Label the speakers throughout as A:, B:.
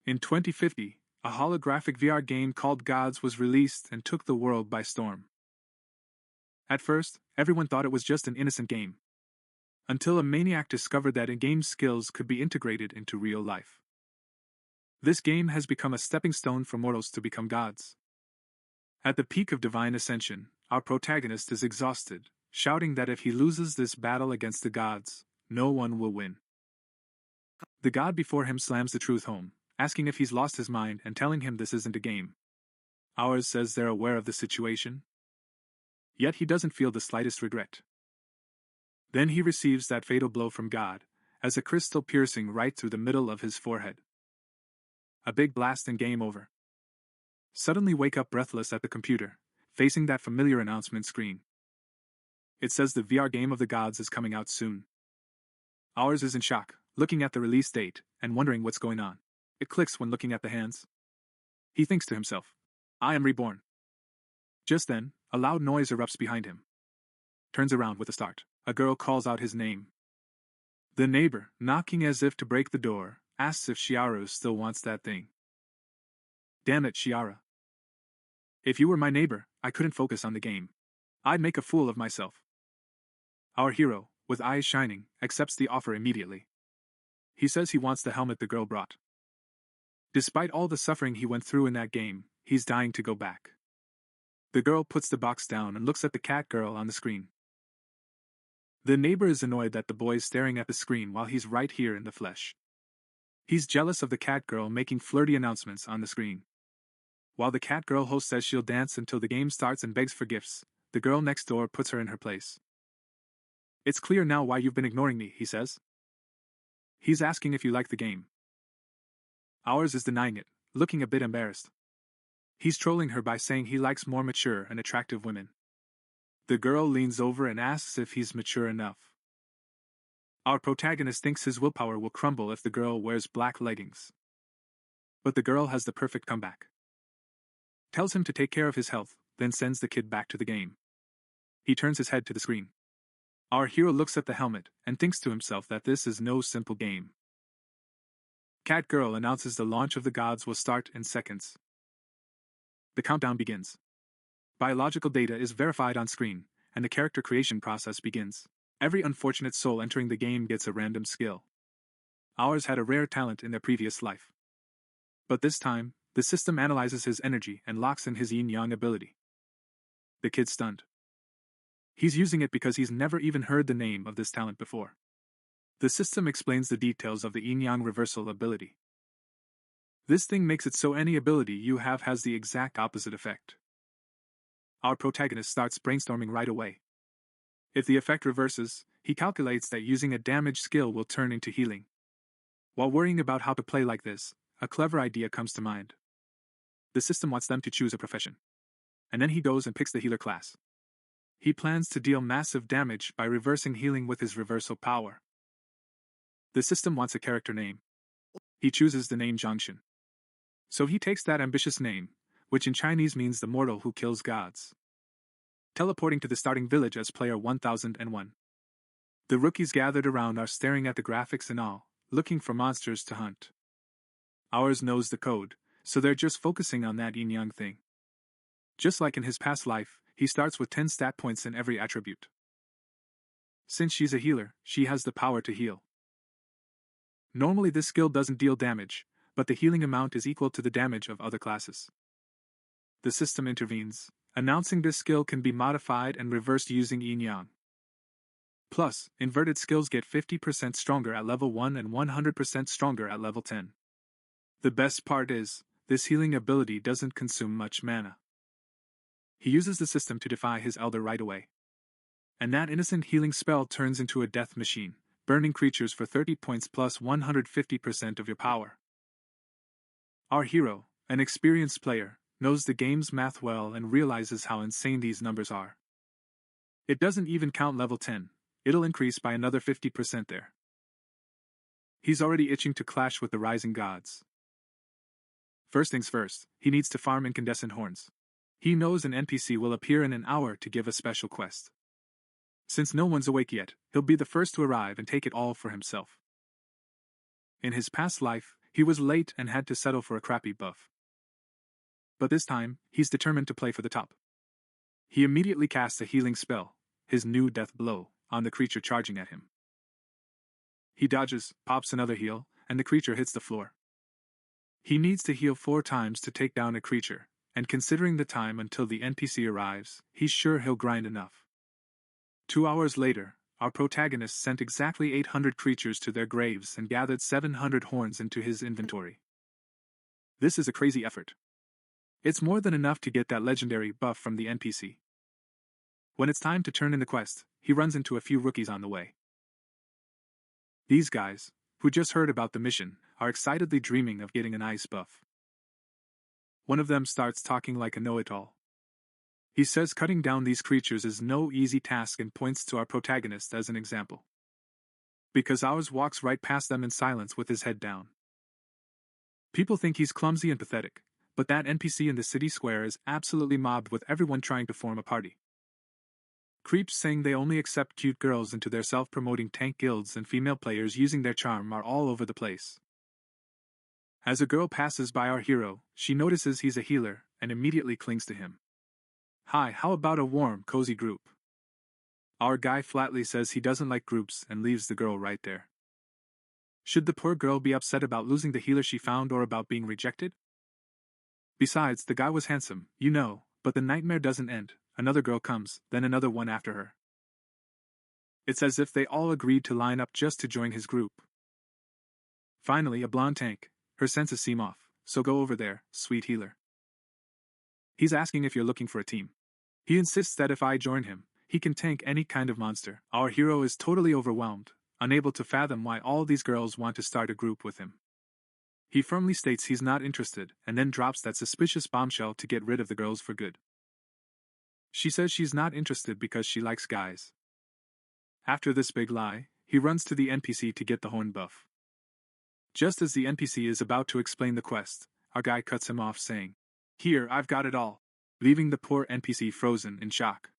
A: In 2050, a holographic VR game called Gods was released and took the world by storm. At first, everyone thought it was just an innocent game. Until a maniac discovered that in-game skills could be integrated into real life. This game has become a stepping stone for mortals to become gods. At the peak of divine ascension, our protagonist is exhausted, shouting that if he loses this battle against the gods, no one will win. The god before him slams the truth home, asking if he's lost his mind and telling him this isn't a game. Ours says they're aware of the situation. Yet he doesn't feel the slightest regret. Then he receives that fatal blow from God, as a crystal piercing right through the middle of his forehead. A big blast and game over. Suddenly wake up breathless at the computer, facing that familiar announcement screen. It says the VR game of the gods is coming out soon. Ours is in shock, looking at the release date, and wondering what's going on. It clicks when looking at the hands. He thinks to himself, I am reborn. Just then, a loud noise erupts behind him. Turns around with a start. A girl calls out his name. The neighbor, knocking as if to break the door, asks if Shiaru still wants that thing. Damn it, Shiara. If you were my neighbor, I couldn't focus on the game. I'd make a fool of myself. Our hero, with eyes shining, accepts the offer immediately. He says he wants the helmet the girl brought. Despite all the suffering he went through in that game, he's dying to go back. The girl puts the box down and looks at the cat girl on the screen. The neighbor is annoyed that the boy is staring at the screen while he's right here in the flesh. He's jealous of the cat girl making flirty announcements on the screen. While the cat girl host says she'll dance until the game starts and begs for gifts, the girl next door puts her in her place. It's clear now why you've been ignoring me, he says. He's asking if you like the game. Ours is denying it, looking a bit embarrassed. He's trolling her by saying he likes more mature and attractive women. The girl leans over and asks if he's mature enough. Our protagonist thinks his willpower will crumble if the girl wears black leggings. But the girl has the perfect comeback. Tells him to take care of his health, then sends the kid back to the game. He turns his head to the screen. Our hero looks at the helmet and thinks to himself that this is no simple game. Cat Girl announces the launch of the gods will start in seconds. The countdown begins. Biological data is verified on screen, and the character creation process begins. Every unfortunate soul entering the game gets a random skill. Ours had a rare talent in their previous life. But this time, the system analyzes his energy and locks in his yin-yang ability. The kid's stunned. He's using it because he's never even heard the name of this talent before. The system explains the details of the yin-yang reversal ability. This thing makes it so any ability you have has the exact opposite effect. Our protagonist starts brainstorming right away. If the effect reverses, he calculates that using a damage skill will turn into healing. While worrying about how to play like this, a clever idea comes to mind. The system wants them to choose a profession. And then he goes and picks the healer class. He plans to deal massive damage by reversing healing with his reversal power. The system wants a character name. He chooses the name Zhangshan. So he takes that ambitious name, which in Chinese means the mortal who kills gods. Teleporting to the starting village as player 1001. The rookies gathered around are staring at the graphics and all, looking for monsters to hunt. Ours knows the code, so they're just focusing on that yin-yang thing. Just like in his past life, he starts with 10 stat points in every attribute. Since she's a healer, she has the power to heal. Normally this skill doesn't deal damage, but the healing amount is equal to the damage of other classes. The system intervenes, announcing this skill can be modified and reversed using yin-yang. Plus, inverted skills get 50% stronger at level 1 and 100% stronger at level 10. The best part is, this healing ability doesn't consume much mana. He uses the system to defy his elder right away. And that innocent healing spell turns into a death machine, burning creatures for 30 points plus 150% of your power. Our hero, an experienced player, knows the game's math well and realizes how insane these numbers are. It doesn't even count level 10, it'll increase by another 50% there. He's already itching to clash with the rising gods. First things first, he needs to farm incandescent horns. He knows an NPC will appear in an hour to give a special quest. Since no one's awake yet, he'll be the first to arrive and take it all for himself. In his past life, He was late and had to settle for a crappy buff. But this time, he's determined to play for the top. He immediately casts a healing spell, his new death blow, on the creature charging at him. He dodges, pops another heal, and the creature hits the floor. He needs to heal 4 times to take down a creature, and considering the time until the NPC arrives, he's sure he'll grind enough. 2 hours later, our protagonist sent exactly 800 creatures to their graves and gathered 700 horns into his inventory. This is a crazy effort. It's more than enough to get that legendary buff from the NPC. When it's time to turn in the quest, he runs into a few rookies on the way. These guys, who just heard about the mission, are excitedly dreaming of getting an ice buff. One of them starts talking like a know-it-all. He says cutting down these creatures is no easy task and points to our protagonist as an example. Because ours walks right past them in silence with his head down. People think he's clumsy and pathetic, but that NPC in the city square is absolutely mobbed with everyone trying to form a party. Creeps saying they only accept cute girls into their self-promoting tank guilds and female players using their charm are all over the place. As a girl passes by our hero, she notices he's a healer and immediately clings to him. Hi, how about a warm, cozy group? Our guy flatly says he doesn't like groups and leaves the girl right there. Should the poor girl be upset about losing the healer she found or about being rejected? Besides, the guy was handsome, you know, but the nightmare doesn't end. Another girl comes, then another one after her. It's as if they all agreed to line up just to join his group. Finally, a blonde tank. Her senses seem off, so go over there, sweet healer. He's asking if you're looking for a team. He insists that if I join him, he can tank any kind of monster. Our hero is totally overwhelmed, unable to fathom why all these girls want to start a group with him. He firmly states he's not interested, and then drops that suspicious bombshell to get rid of the girls for good. She says she's not interested because she likes guys. After this big lie, he runs to the NPC to get the horn buff. Just as the NPC is about to explain the quest, our guy cuts him off saying, "Here, I've got it all," leaving the poor NPC frozen in shock.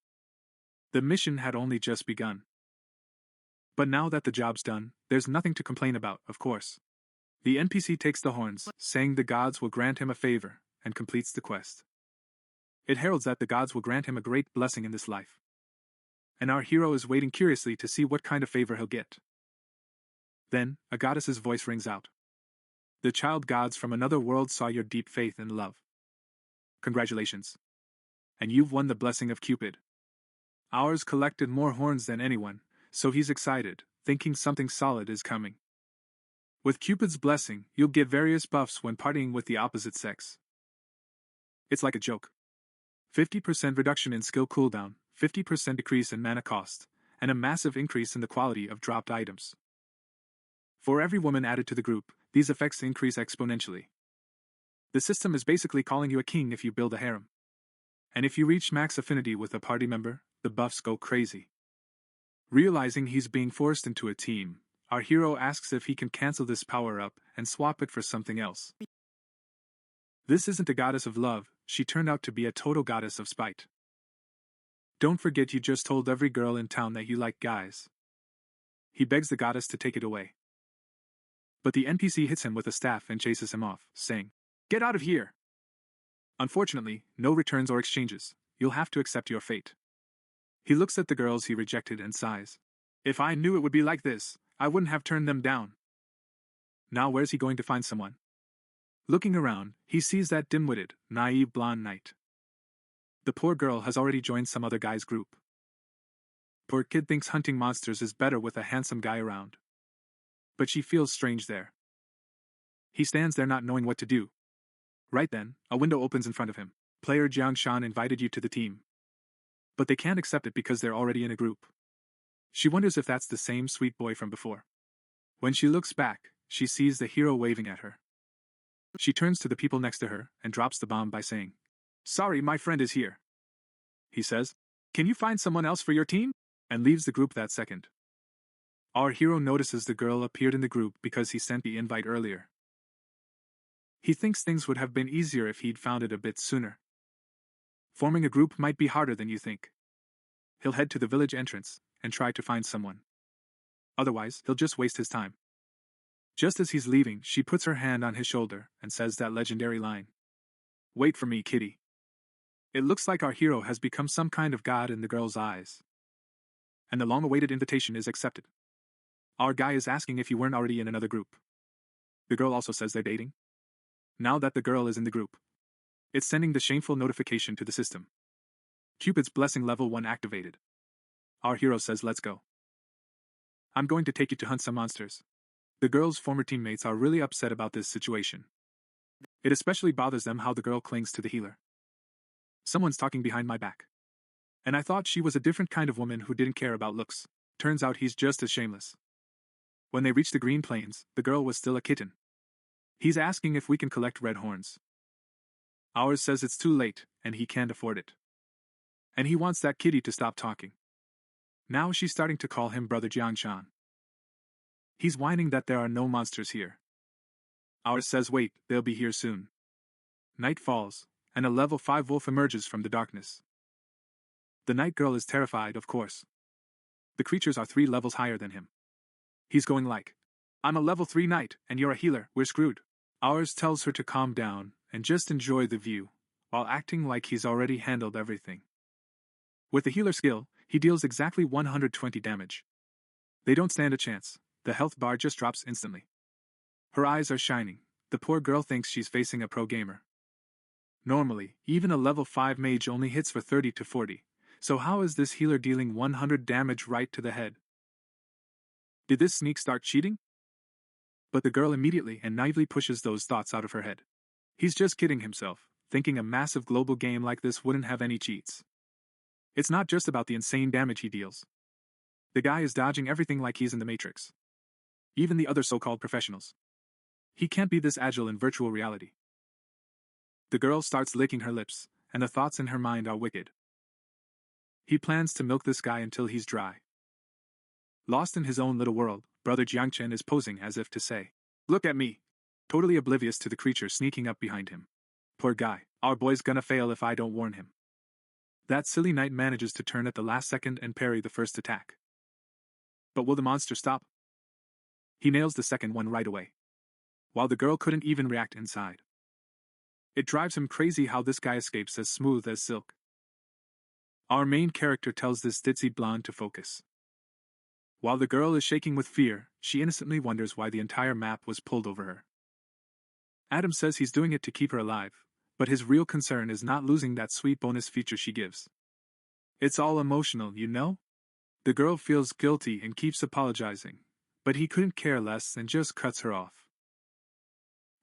A: The mission had only just begun. But now that the job's done, there's nothing to complain about, of course. The NPC takes the horns, saying the gods will grant him a favor, and completes the quest. It heralds that the gods will grant him a great blessing in this life. And our hero is waiting curiously to see what kind of favor he'll get. Then, a goddess's voice rings out. The child gods from another world saw your deep faith and love. Congratulations. And you've won the blessing of Cupid. Ours collected more horns than anyone, so he's excited, thinking something solid is coming. With Cupid's blessing, you'll get various buffs when partying with the opposite sex. It's like a joke. 50% reduction in skill cooldown, 50% decrease in mana cost, and a massive increase in the quality of dropped items. For every woman added to the group, these effects increase exponentially. The system is basically calling you a king if you build a harem. And if you reach max affinity with a party member, the buffs go crazy. Realizing he's being forced into a team, our hero asks if he can cancel this power-up and swap it for something else. This isn't a goddess of love, she turned out to be a total goddess of spite. Don't forget you just told every girl in town that you like guys. He begs the goddess to take it away. But the NPC hits him with a staff and chases him off, saying, "Get out of here!" Unfortunately, no returns or exchanges. You'll have to accept your fate. He looks at the girls he rejected and sighs. If I knew it would be like this, I wouldn't have turned them down. Now where's he going to find someone? Looking around, he sees that dim-witted, naive blonde knight. The poor girl has already joined some other guy's group. Poor kid thinks hunting monsters is better with a handsome guy around. But she feels strange there. He stands there not knowing what to do. Right then, a window opens in front of him. Player Jiang Shan invited you to the team. But they can't accept it because they're already in a group. She wonders if that's the same sweet boy from before. When she looks back, she sees the hero waving at her. She turns to the people next to her and drops the bomb by saying, "Sorry, my friend is here." He says, "Can you find someone else for your team?" and leaves the group that second. Our hero notices the girl appeared in the group because he sent the invite earlier. He thinks things would have been easier if he'd found it a bit sooner. Forming a group might be harder than you think. He'll head to the village entrance and try to find someone. Otherwise, he'll just waste his time. Just as he's leaving, she puts her hand on his shoulder and says that legendary line. Wait for me, kitty. It looks like our hero has become some kind of god in the girl's eyes. And the long-awaited invitation is accepted. Our guy is asking if you weren't already in another group. The girl also says they're dating. Now that the girl is in the group, it's sending the shameful notification to the system. Cupid's blessing level 1 activated. Our hero says let's go. I'm going to take you to hunt some monsters. The girl's former teammates are really upset about this situation. It especially bothers them how the girl clings to the healer. Someone's talking behind my back. And I thought she was a different kind of woman who didn't care about looks. Turns out he's just as shameless. When they reach the Green Plains, the girl was still a kitten. He's asking if we can collect red horns. Ours says it's too late, and he can't afford it. And he wants that kitty to stop talking. Now she's starting to call him Brother Jiangshan. He's whining that there are no monsters here. Ours says wait, they'll be here soon. Night falls, and a level 5 wolf emerges from the darkness. The night girl is terrified, of course. The creatures are 3 levels higher than him. He's going like, I'm a level 3 knight, and you're a healer, we're screwed. Ours tells her to calm down and just enjoy the view, while acting like he's already handled everything. With the healer skill, he deals exactly 120 damage. They don't stand a chance, the health bar just drops instantly. Her eyes are shining, the poor girl thinks she's facing a pro gamer. Normally, even a level 5 mage only hits for 30 to 40, so how is this healer dealing 100 damage right to the head? Did this sneak start cheating? But the girl immediately and naively pushes those thoughts out of her head. He's just kidding himself, thinking a massive global game like this wouldn't have any cheats. It's not just about the insane damage he deals. The guy is dodging everything like he's in the Matrix. Even the other so-called professionals. He can't be this agile in virtual reality. The girl starts licking her lips, and the thoughts in her mind are wicked. He plans to milk this guy until he's dry. Lost in his own little world, Brother Jiangchen is posing as if to say, look at me, totally oblivious to the creature sneaking up behind him. Poor guy, our boy's gonna fail if I don't warn him. That silly knight manages to turn at the last second and parry the first attack. But will the monster stop? He nails the second one right away. While the girl couldn't even react inside. It drives him crazy how this guy escapes as smooth as silk. Our main character tells this ditzy blonde to focus. While the girl is shaking with fear, she innocently wonders why the entire map was pulled over her. Adam says he's doing it to keep her alive, but his real concern is not losing that sweet bonus feature she gives. It's all emotional, you know? The girl feels guilty and keeps apologizing, but he couldn't care less and just cuts her off.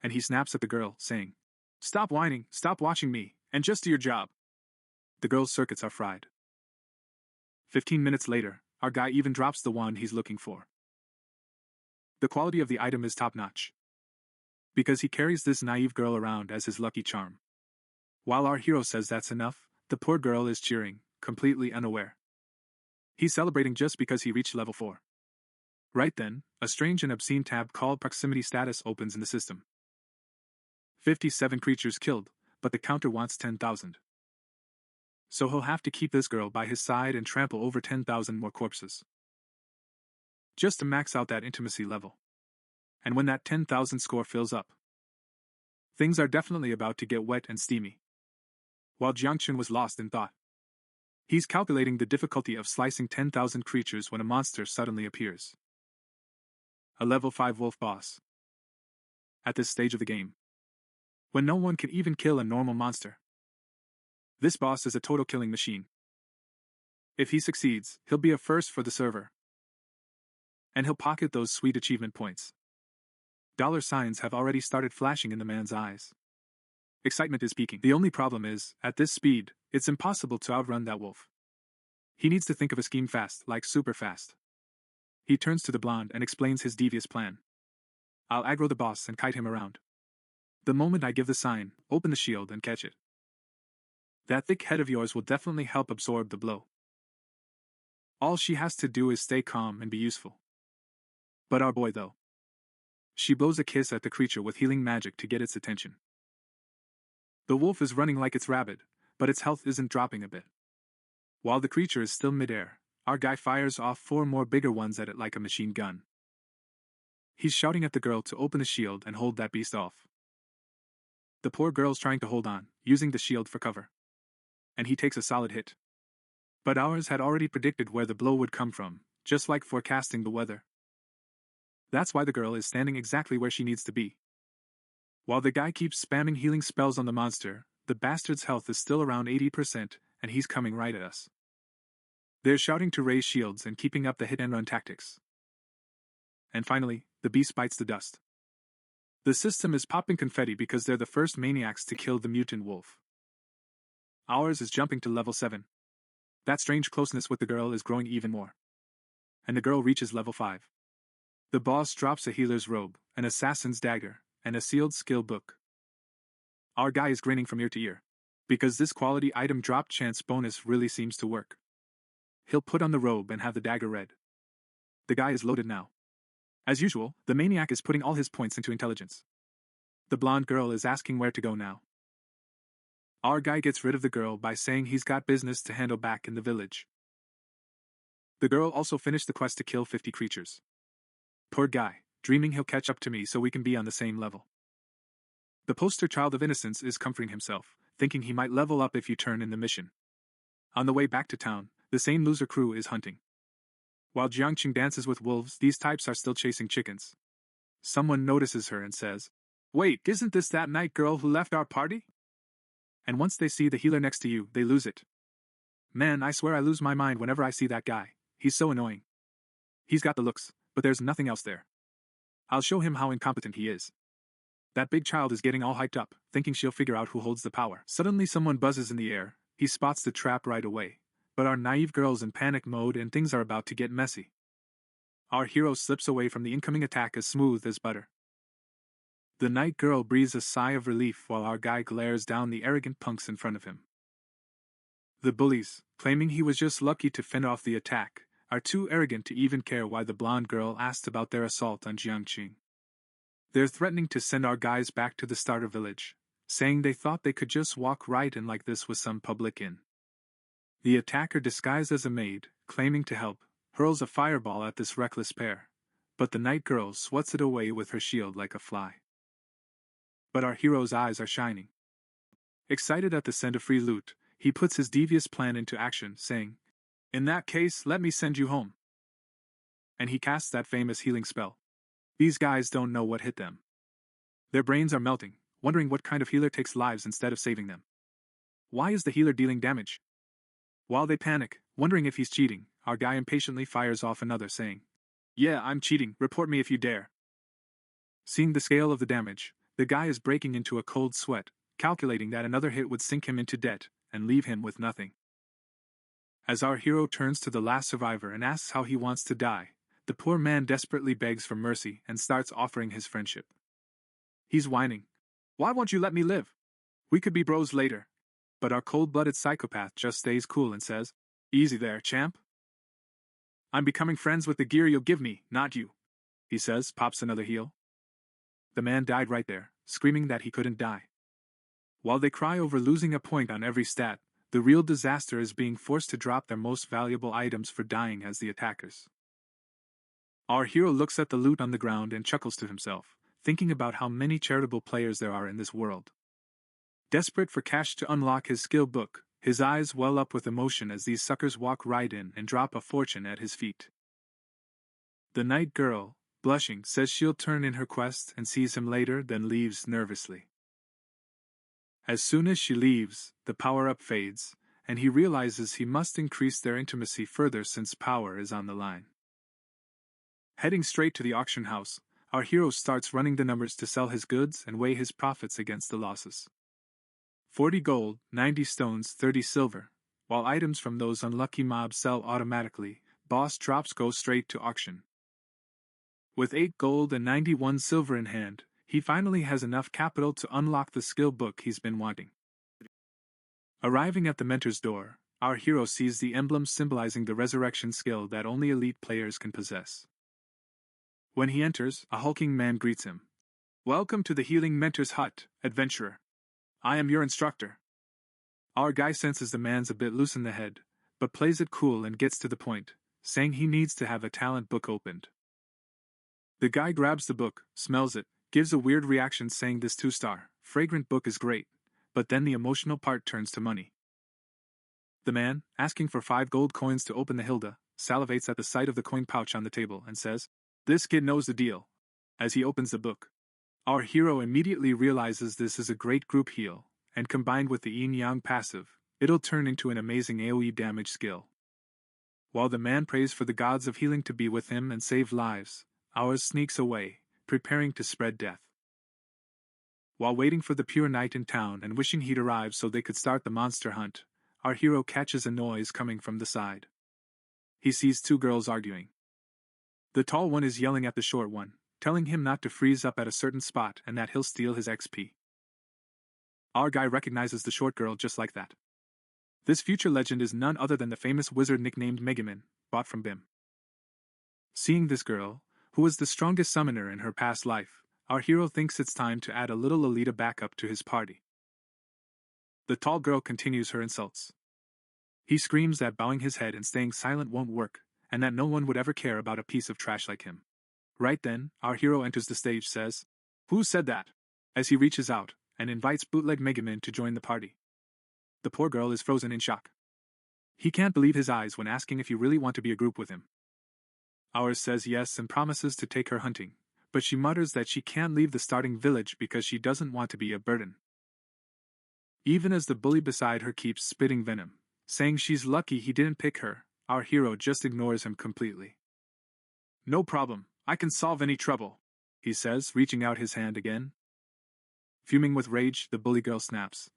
A: And he snaps at the girl, saying, stop whining, stop watching me, and just do your job. The girl's circuits are fried. 15 minutes later, our guy even drops the wand he's looking for. The quality of the item is top-notch. Because he carries this naive girl around as his lucky charm. While our hero says that's enough, the poor girl is cheering, completely unaware. He's celebrating just because he reached level 4. Right then, a strange and obscene tab called Proximity Status opens in the system. 57 creatures killed, but the counter wants 10,000. So he'll have to keep this girl by his side and trample over 10,000 more corpses. Just to max out that intimacy level. And when that 10,000 score fills up, things are definitely about to get wet and steamy. While Jiangchen was lost in thought, he's calculating the difficulty of slicing 10,000 creatures when a monster suddenly appears. A level 5 wolf boss. At this stage of the game, when no one can even kill a normal monster, this boss is a total killing machine. If he succeeds, he'll be a first for the server. And he'll pocket those sweet achievement points. Dollar signs have already started flashing in the man's eyes. Excitement is peaking. The only problem is, at this speed, it's impossible to outrun that wolf. He needs to think of a scheme fast, like super fast. He turns to the blonde and explains his devious plan. I'll aggro the boss and kite him around. The moment I give the sign, open the shield and catch it. That thick head of yours will definitely help absorb the blow. All she has to do is stay calm and be useful. But our boy though. She blows a kiss at the creature with healing magic to get its attention. The wolf is running like it's rabid, but its health isn't dropping a bit. While the creature is still midair, our guy fires off 4 more bigger ones at it like a machine gun. He's shouting at the girl to open the shield and hold that beast off. The poor girl's trying to hold on, using the shield for cover. And he takes a solid hit. But ours had already predicted where the blow would come from, just like forecasting the weather. That's why the girl is standing exactly where she needs to be. While the guy keeps spamming healing spells on the monster, the bastard's health is still around 80%, and he's coming right at us. They're shouting to raise shields and keeping up the hit-and-run tactics. And finally, the beast bites the dust. The system is popping confetti because they're the first maniacs to kill the mutant wolf. Ours is jumping to level 7. That strange closeness with the girl is growing even more. And the girl reaches level 5. The boss drops a healer's robe, an assassin's dagger, and a sealed skill book. Our guy is grinning from ear to ear, because this quality item drop chance bonus really seems to work. He'll put on the robe and have the dagger read. The guy is loaded now. As usual, the maniac is putting all his points into intelligence. The blonde girl is asking where to go now. Our guy gets rid of the girl by saying he's got business to handle back in the village. The girl also finished the quest to kill 50 creatures. Poor guy, dreaming he'll catch up to me so we can be on the same level. The poster child of innocence is comforting himself, thinking he might level up if you turn in the mission. On the way back to town, the same loser crew is hunting. While Jiangqing dances with wolves, these types are still chasing chickens. Someone notices her and says, "Wait, isn't this that night girl who left our party?" And once they see the healer next to you, they lose it. Man, I swear I lose my mind whenever I see that guy. He's so annoying. He's got the looks, but there's nothing else there. I'll show him how incompetent he is. That big child is getting all hyped up, thinking she'll figure out who holds the power. Suddenly someone buzzes in the air. He spots the trap right away. But our naive girl's in panic mode and things are about to get messy. Our hero slips away from the incoming attack as smooth as butter. The night girl breathes a sigh of relief while our guy glares down the arrogant punks in front of him. The bullies, claiming he was just lucky to fend off the attack, are too arrogant to even care why the blonde girl asked about their assault on Jiangqing. They're threatening to send our guys back to the starter village, saying they thought they could just walk right in like this was some public inn. The attacker, disguised as a maid, claiming to help, hurls a fireball at this reckless pair, but the night girl swats it away with her shield like a fly. But our hero's eyes are shining. Excited at the scent of free loot, he puts his devious plan into action, saying, "In that case, let me send you home." And he casts that famous healing spell. These guys don't know what hit them. Their brains are melting, wondering what kind of healer takes lives instead of saving them. Why is the healer dealing damage? While they panic, wondering if he's cheating, our guy impatiently fires off another, saying, "Yeah, I'm cheating, report me if you dare." Seeing the scale of the damage, the guy is breaking into a cold sweat, calculating that another hit would sink him into debt and leave him with nothing. As our hero turns to the last survivor and asks how he wants to die, the poor man desperately begs for mercy and starts offering his friendship. He's whining, "Why won't you let me live? We could be bros later." But our cold-blooded psychopath just stays cool and says, "Easy there, champ. I'm becoming friends with the gear you'll give me, not you," he says, pops another heal. The man died right there, screaming that he couldn't die. While they cry over losing a point on every stat, the real disaster is being forced to drop their most valuable items for dying as the attackers. Our hero looks at the loot on the ground and chuckles to himself, thinking about how many charitable players there are in this world. Desperate for cash to unlock his skill book, his eyes well up with emotion as these suckers walk right in and drop a fortune at his feet. The night girl, blushing, says she'll turn in her quest and sees him later, then leaves nervously. As soon as she leaves, the power-up fades, and he realizes he must increase their intimacy further since power is on the line. Heading straight to the auction house, our hero starts running the numbers to sell his goods and weigh his profits against the losses. 40 gold, 90 stones, 30 silver. While items from those unlucky mobs sell automatically, boss drops go straight to auction. With 8 gold and 91 silver in hand, he finally has enough capital to unlock the skill book he's been wanting. Arriving at the mentor's door, our hero sees the emblem symbolizing the resurrection skill that only elite players can possess. When he enters, a hulking man greets him. "Welcome to the Healing Mentor's Hut, adventurer. I am your instructor." Our guy senses the man's a bit loose in the head, but plays it cool and gets to the point, saying he needs to have a talent book opened. The guy grabs the book, smells it, gives a weird reaction saying this 2-star, fragrant book is great, but then the emotional part turns to money. The man, asking for 5 gold coins to open the Hilda, salivates at the sight of the coin pouch on the table and says, "This kid knows the deal." As he opens the book, our hero immediately realizes this is a great group heal, and combined with the yin-yang passive, it'll turn into an amazing AoE damage skill. While the man prays for the gods of healing to be with him and save lives, ours sneaks away, preparing to spread death. While waiting for the pure knight in town and wishing he'd arrive so they could start the monster hunt, our hero catches a noise coming from the side. He sees 2 girls arguing. The tall one is yelling at the short one, telling him not to freeze up at a certain spot and that he'll steal his XP. Our guy recognizes the short girl just like that. This future legend is none other than the famous wizard nicknamed Megumin, bought from Bim. Seeing this girl, who was the strongest summoner in her past life, our hero thinks it's time to add a little Lolita backup to his party. The tall girl continues her insults. He screams that bowing his head and staying silent won't work, and that no one would ever care about a piece of trash like him. Right then, our hero enters the stage, says, "Who said that?" as he reaches out and invites bootleg Megumin to join the party. The poor girl is frozen in shock. He can't believe his eyes when asking if you really want to be a group with him. Ours says yes and promises to take her hunting, but she mutters that she can't leave the starting village because she doesn't want to be a burden. Even as the bully beside her keeps spitting venom, saying she's lucky he didn't pick her, our hero just ignores him completely. "No problem, I can solve any trouble," he says, reaching out his hand again. Fuming with rage, the bully girl snaps,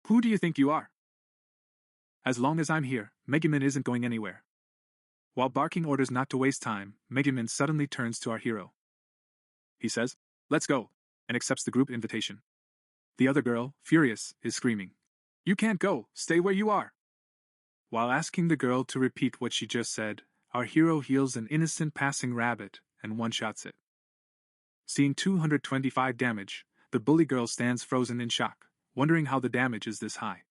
A: "Who do you think you are?" "As long as I'm here, Megumin isn't going anywhere." While barking orders not to waste time, Megumin suddenly turns to our hero. He says, "Let's go," and accepts the group invitation. The other girl, furious, is screaming, "You can't go, stay where you are." While asking the girl to repeat what she just said, our hero heals an innocent passing rabbit and one-shots it. Seeing 225 damage, the bully girl stands frozen in shock, wondering how the damage is this high.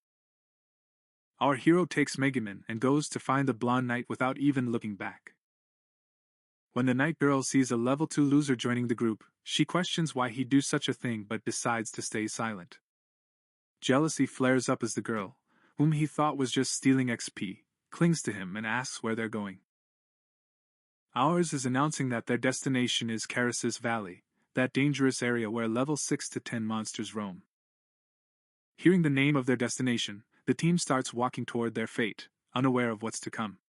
A: Our hero takes Megumin and goes to find the blonde knight without even looking back. When the knight girl sees a level 2 loser joining the group, she questions why he'd do such a thing but decides to stay silent. Jealousy flares up as the girl, whom he thought was just stealing XP, clings to him and asks where they're going. Ours is announcing that their destination is Karasis Valley, that dangerous area where level 6 to 10 monsters roam. Hearing the name of their destination, the team starts walking toward their fate, unaware of what's to come.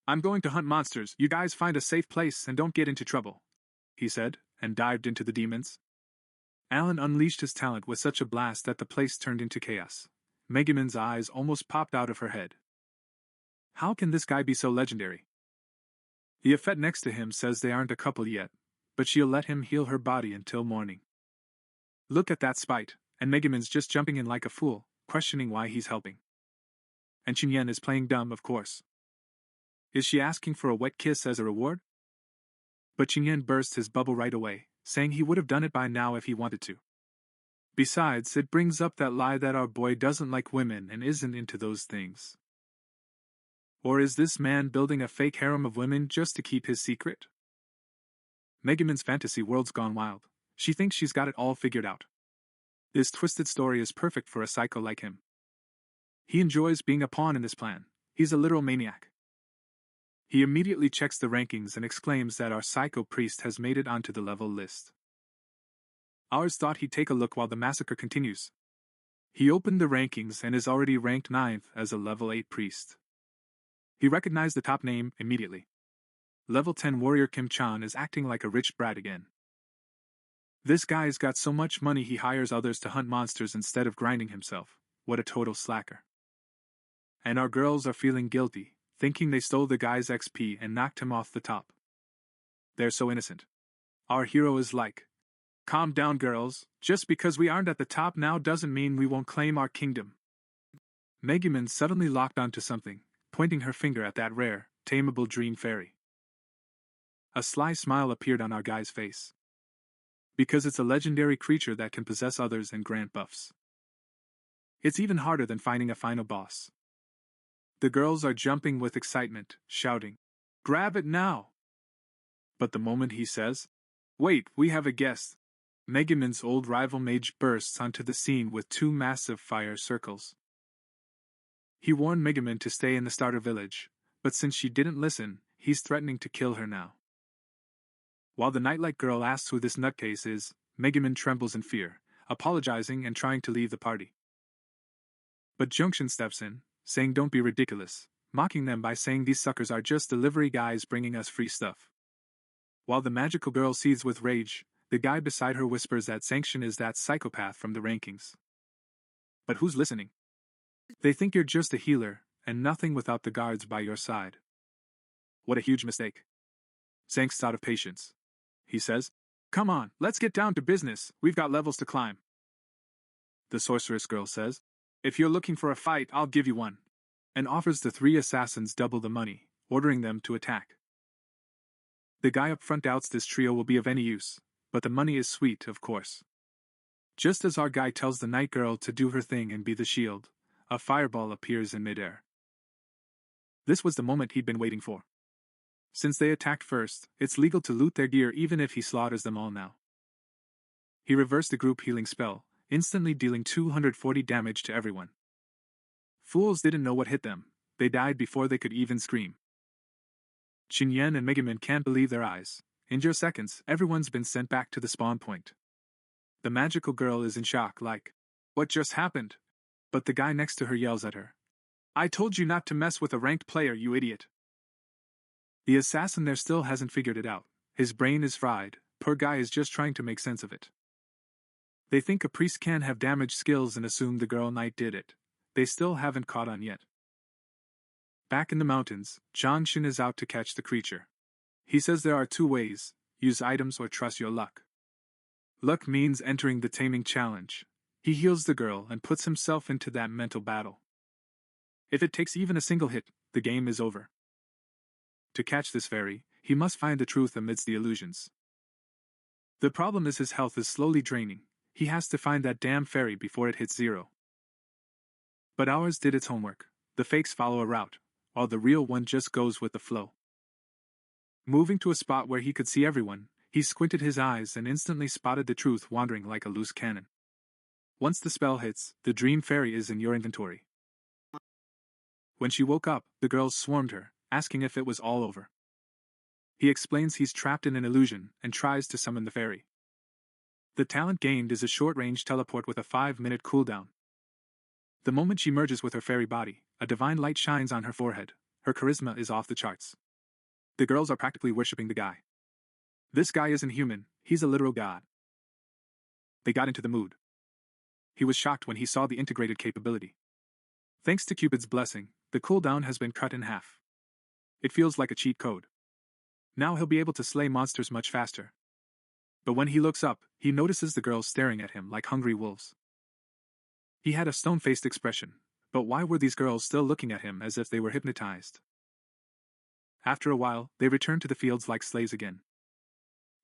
A: "I'm going to hunt monsters, you guys find a safe place and don't get into trouble," he said, and dived into the demons. Alan unleashed his talent with such a blast that the place turned into chaos. Megumin's eyes almost popped out of her head. How can this guy be so legendary? The Effet next to him says they aren't a couple yet, but she'll let him heal her body until morning. Look at that spite, and Megumin's just jumping in like a fool, questioning why he's helping. And Xinyan is playing dumb, of course. Is she asking for a wet kiss as a reward? But Xinyan burst his bubble right away, saying he would have done it by now if he wanted to. Besides, it brings up that lie that our boy doesn't like women and isn't into those things. Or is this man building a fake harem of women just to keep his secret? Megumin's fantasy world's gone wild. She thinks she's got it all figured out. This twisted story is perfect for a psycho like him. He enjoys being a pawn in this plan. He's a literal maniac. He immediately checks the rankings and exclaims that our psycho priest has made it onto the level list. Ours thought he'd take a look while the massacre continues. He opened the rankings and is already ranked 9th as a level 8 priest. He recognized the top name immediately. Level 10 warrior Kim Chan is acting like a rich brat again. This guy's got so much money he hires others to hunt monsters instead of grinding himself. What a total slacker. And our girls are feeling guilty, thinking they stole the guy's XP and knocked him off the top. They're so innocent. Our hero is like, "Calm down, girls, just because we aren't at the top now doesn't mean we won't claim our kingdom." Megumin suddenly locked onto something, pointing her finger at that rare, tameable dream fairy. A sly smile appeared on our guy's face. Because it's a legendary creature that can possess others and grant buffs. It's even harder than finding a final boss. The girls are jumping with excitement, shouting, "Grab it now!" But the moment he says, "Wait, we have a guest," Megumin's old rival mage bursts onto the scene with two massive fire circles. He warned Megumin to stay in the starter village, but since she didn't listen, he's threatening to kill her now. While the nightlight girl asks who this nutcase is, Megumin trembles in fear, apologizing and trying to leave the party. But Junction steps in, saying don't be ridiculous, mocking them by saying these suckers are just delivery guys bringing us free stuff. While the magical girl seethes with rage, the guy beside her whispers that Sanction is that psychopath from the rankings. But who's listening? They think you're just a healer, and nothing without the guards by your side. What a huge mistake. Zank's out of patience. He says, "Come on, let's get down to business, we've got levels to climb." The sorceress girl says, "If you're looking for a fight, I'll give you one," and offers the three assassins double the money, ordering them to attack. The guy up front doubts this trio will be of any use, but the money is sweet, of course. Just as our guy tells the night girl to do her thing and be the shield, a fireball appears in midair. This was the moment he'd been waiting for. Since they attacked first, it's legal to loot their gear even if he slaughters them all now. He reversed the group healing spell, instantly dealing 240 damage to everyone. Fools didn't know what hit them, they died before they could even scream. Xinyan and Megumin can't believe their eyes. In just seconds, everyone's been sent back to the spawn point. The magical girl is in shock, like, "What just happened?" But the guy next to her yells at her, "I told you not to mess with a ranked player, you idiot." The assassin there still hasn't figured it out. His brain is fried, poor guy is just trying to make sense of it. They think a priest can have damage skills and assume the girl knight did it. They still haven't caught on yet. Back in the mountains, Zhangshin is out to catch the creature. He says there are two ways: use items or trust your luck. Luck means entering the taming challenge. He heals the girl and puts himself into that mental battle. If it takes even a single hit, the game is over. To catch this fairy, he must find the truth amidst the illusions. The problem is his health is slowly draining. He has to find that damn fairy before it hits zero. But ours did its homework. The fakes follow a route, while the real one just goes with the flow. Moving to a spot where he could see everyone, he squinted his eyes and instantly spotted the truth wandering like a loose cannon. Once the spell hits, the dream fairy is in your inventory. When she woke up, the girls swarmed her, asking if it was all over. He explains he's trapped in an illusion and tries to summon the fairy. The talent gained is a short-range teleport with a 5-minute cooldown. The moment she merges with her fairy body, a divine light shines on her forehead. Her charisma is off the charts. The girls are practically worshipping the guy. This guy isn't human, he's a literal god. They got into the mood. He was shocked when he saw the integrated capability. Thanks to Cupid's blessing, the cooldown has been cut in half. It feels like a cheat code. Now he'll be able to slay monsters much faster. But when he looks up, he notices the girls staring at him like hungry wolves. He had a stone-faced expression, but why were these girls still looking at him as if they were hypnotized? After a while, they returned to the fields like slaves again.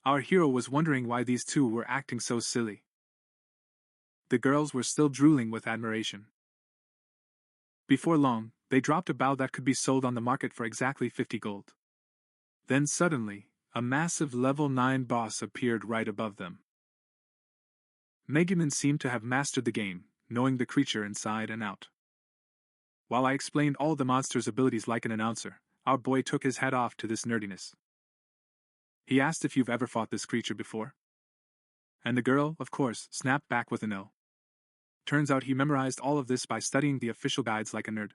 A: Our hero was wondering why these two were acting so silly. The girls were still drooling with admiration. Before long, they dropped a bow that could be sold on the market for exactly 50 gold. Then suddenly, a massive level 9 boss appeared right above them. Megumin seemed to have mastered the game, knowing the creature inside and out. While I explained all the monster's abilities like an announcer, our boy took his hat off to this nerdiness. He asked if you've ever fought this creature before. And the girl, of course, snapped back with a no. Turns out he memorized all of this by studying the official guides like a nerd.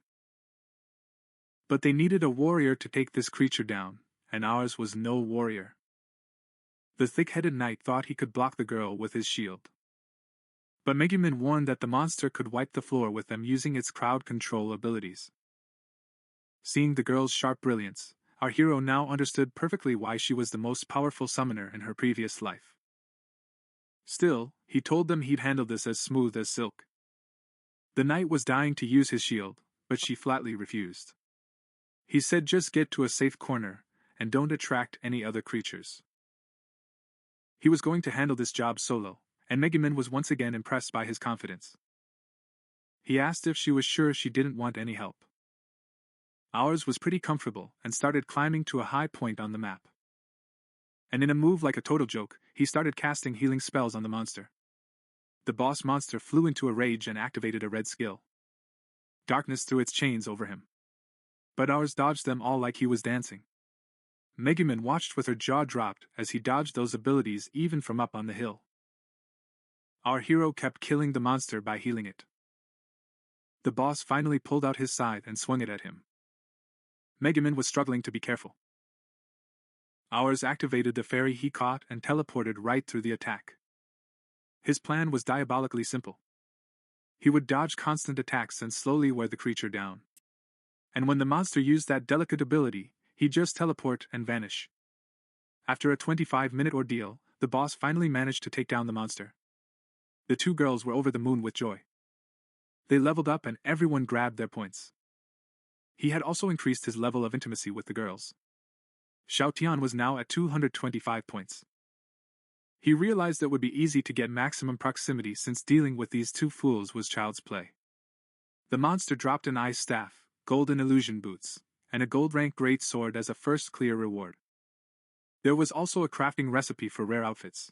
A: But they needed a warrior to take this creature down, and ours was no warrior. The thick-headed knight thought he could block the girl with his shield. But Megumin warned that the monster could wipe the floor with them using its crowd control abilities. Seeing the girl's sharp brilliance, our hero now understood perfectly why she was the most powerful summoner in her previous life. Still, he told them he'd handle this as smooth as silk. The knight was dying to use his shield, but she flatly refused. He said just get to a safe corner, and don't attract any other creatures. He was going to handle this job solo, and Megumin was once again impressed by his confidence. He asked if she was sure she didn't want any help. Ours was pretty comfortable and started climbing to a high point on the map. And in a move like a total joke, he started casting healing spells on the monster. The boss monster flew into a rage and activated a red skill. Darkness threw its chains over him. But ours dodged them all like he was dancing. Megumin watched with her jaw dropped as he dodged those abilities even from up on the hill. Our hero kept killing the monster by healing it. The boss finally pulled out his scythe and swung it at him. Megumin was struggling to be careful. Ours activated the fairy he caught and teleported right through the attack. His plan was diabolically simple. He would dodge constant attacks and slowly wear the creature down. And when the monster used that delicate ability, he'd just teleport and vanish. After a 25-minute ordeal, the boss finally managed to take down the monster. The two girls were over the moon with joy. They leveled up and everyone grabbed their points. He had also increased his level of intimacy with the girls. Xiao Tian was now at 225 points. He realized it would be easy to get maximum proximity since dealing with these two fools was child's play. The monster dropped an ice staff, golden illusion boots, and a gold-rank great sword as a first clear reward. There was also a crafting recipe for rare outfits.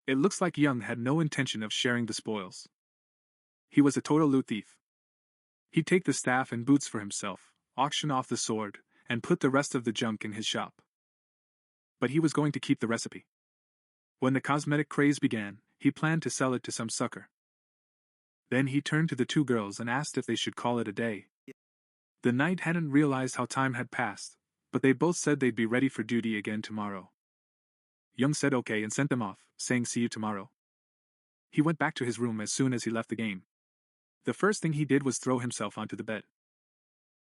A: It looks like Young had no intention of sharing the spoils. He was a total loot thief. He'd take the staff and boots for himself, auction off the sword, and put the rest of the junk in his shop. But he was going to keep the recipe. When the cosmetic craze began, he planned to sell it to some sucker. Then he turned to the two girls and asked if they should call it a day. The knight hadn't realized how time had passed, but they both said they'd be ready for duty again tomorrow. Young said okay and sent them off, saying see you tomorrow. He went back to his room as soon as he left the game. The first thing he did was throw himself onto the bed.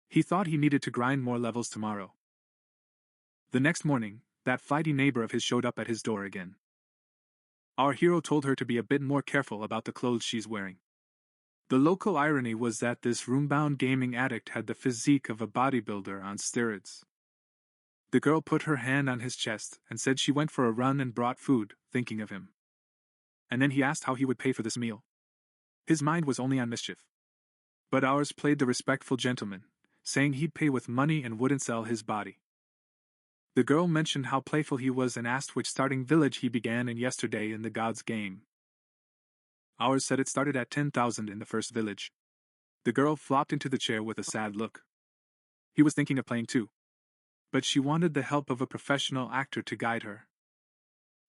A: He thought he needed to grind more levels tomorrow. The next morning, that flighty neighbor of his showed up at his door again. Our hero told her to be a bit more careful about the clothes she's wearing. The local irony was that this room-bound gaming addict had the physique of a bodybuilder on steroids. The girl put her hand on his chest and said she went for a run and brought food, thinking of him. And then he asked how he would pay for this meal. His mind was only on mischief. But ours played the respectful gentleman, saying he'd pay with money and wouldn't sell his body. The girl mentioned how playful he was and asked which starting village he began in yesterday in the God's game. Ours said it started at 10,000 in the first village. The girl flopped into the chair with a sad look. He was thinking of playing too. But she wanted the help of a professional actor to guide her.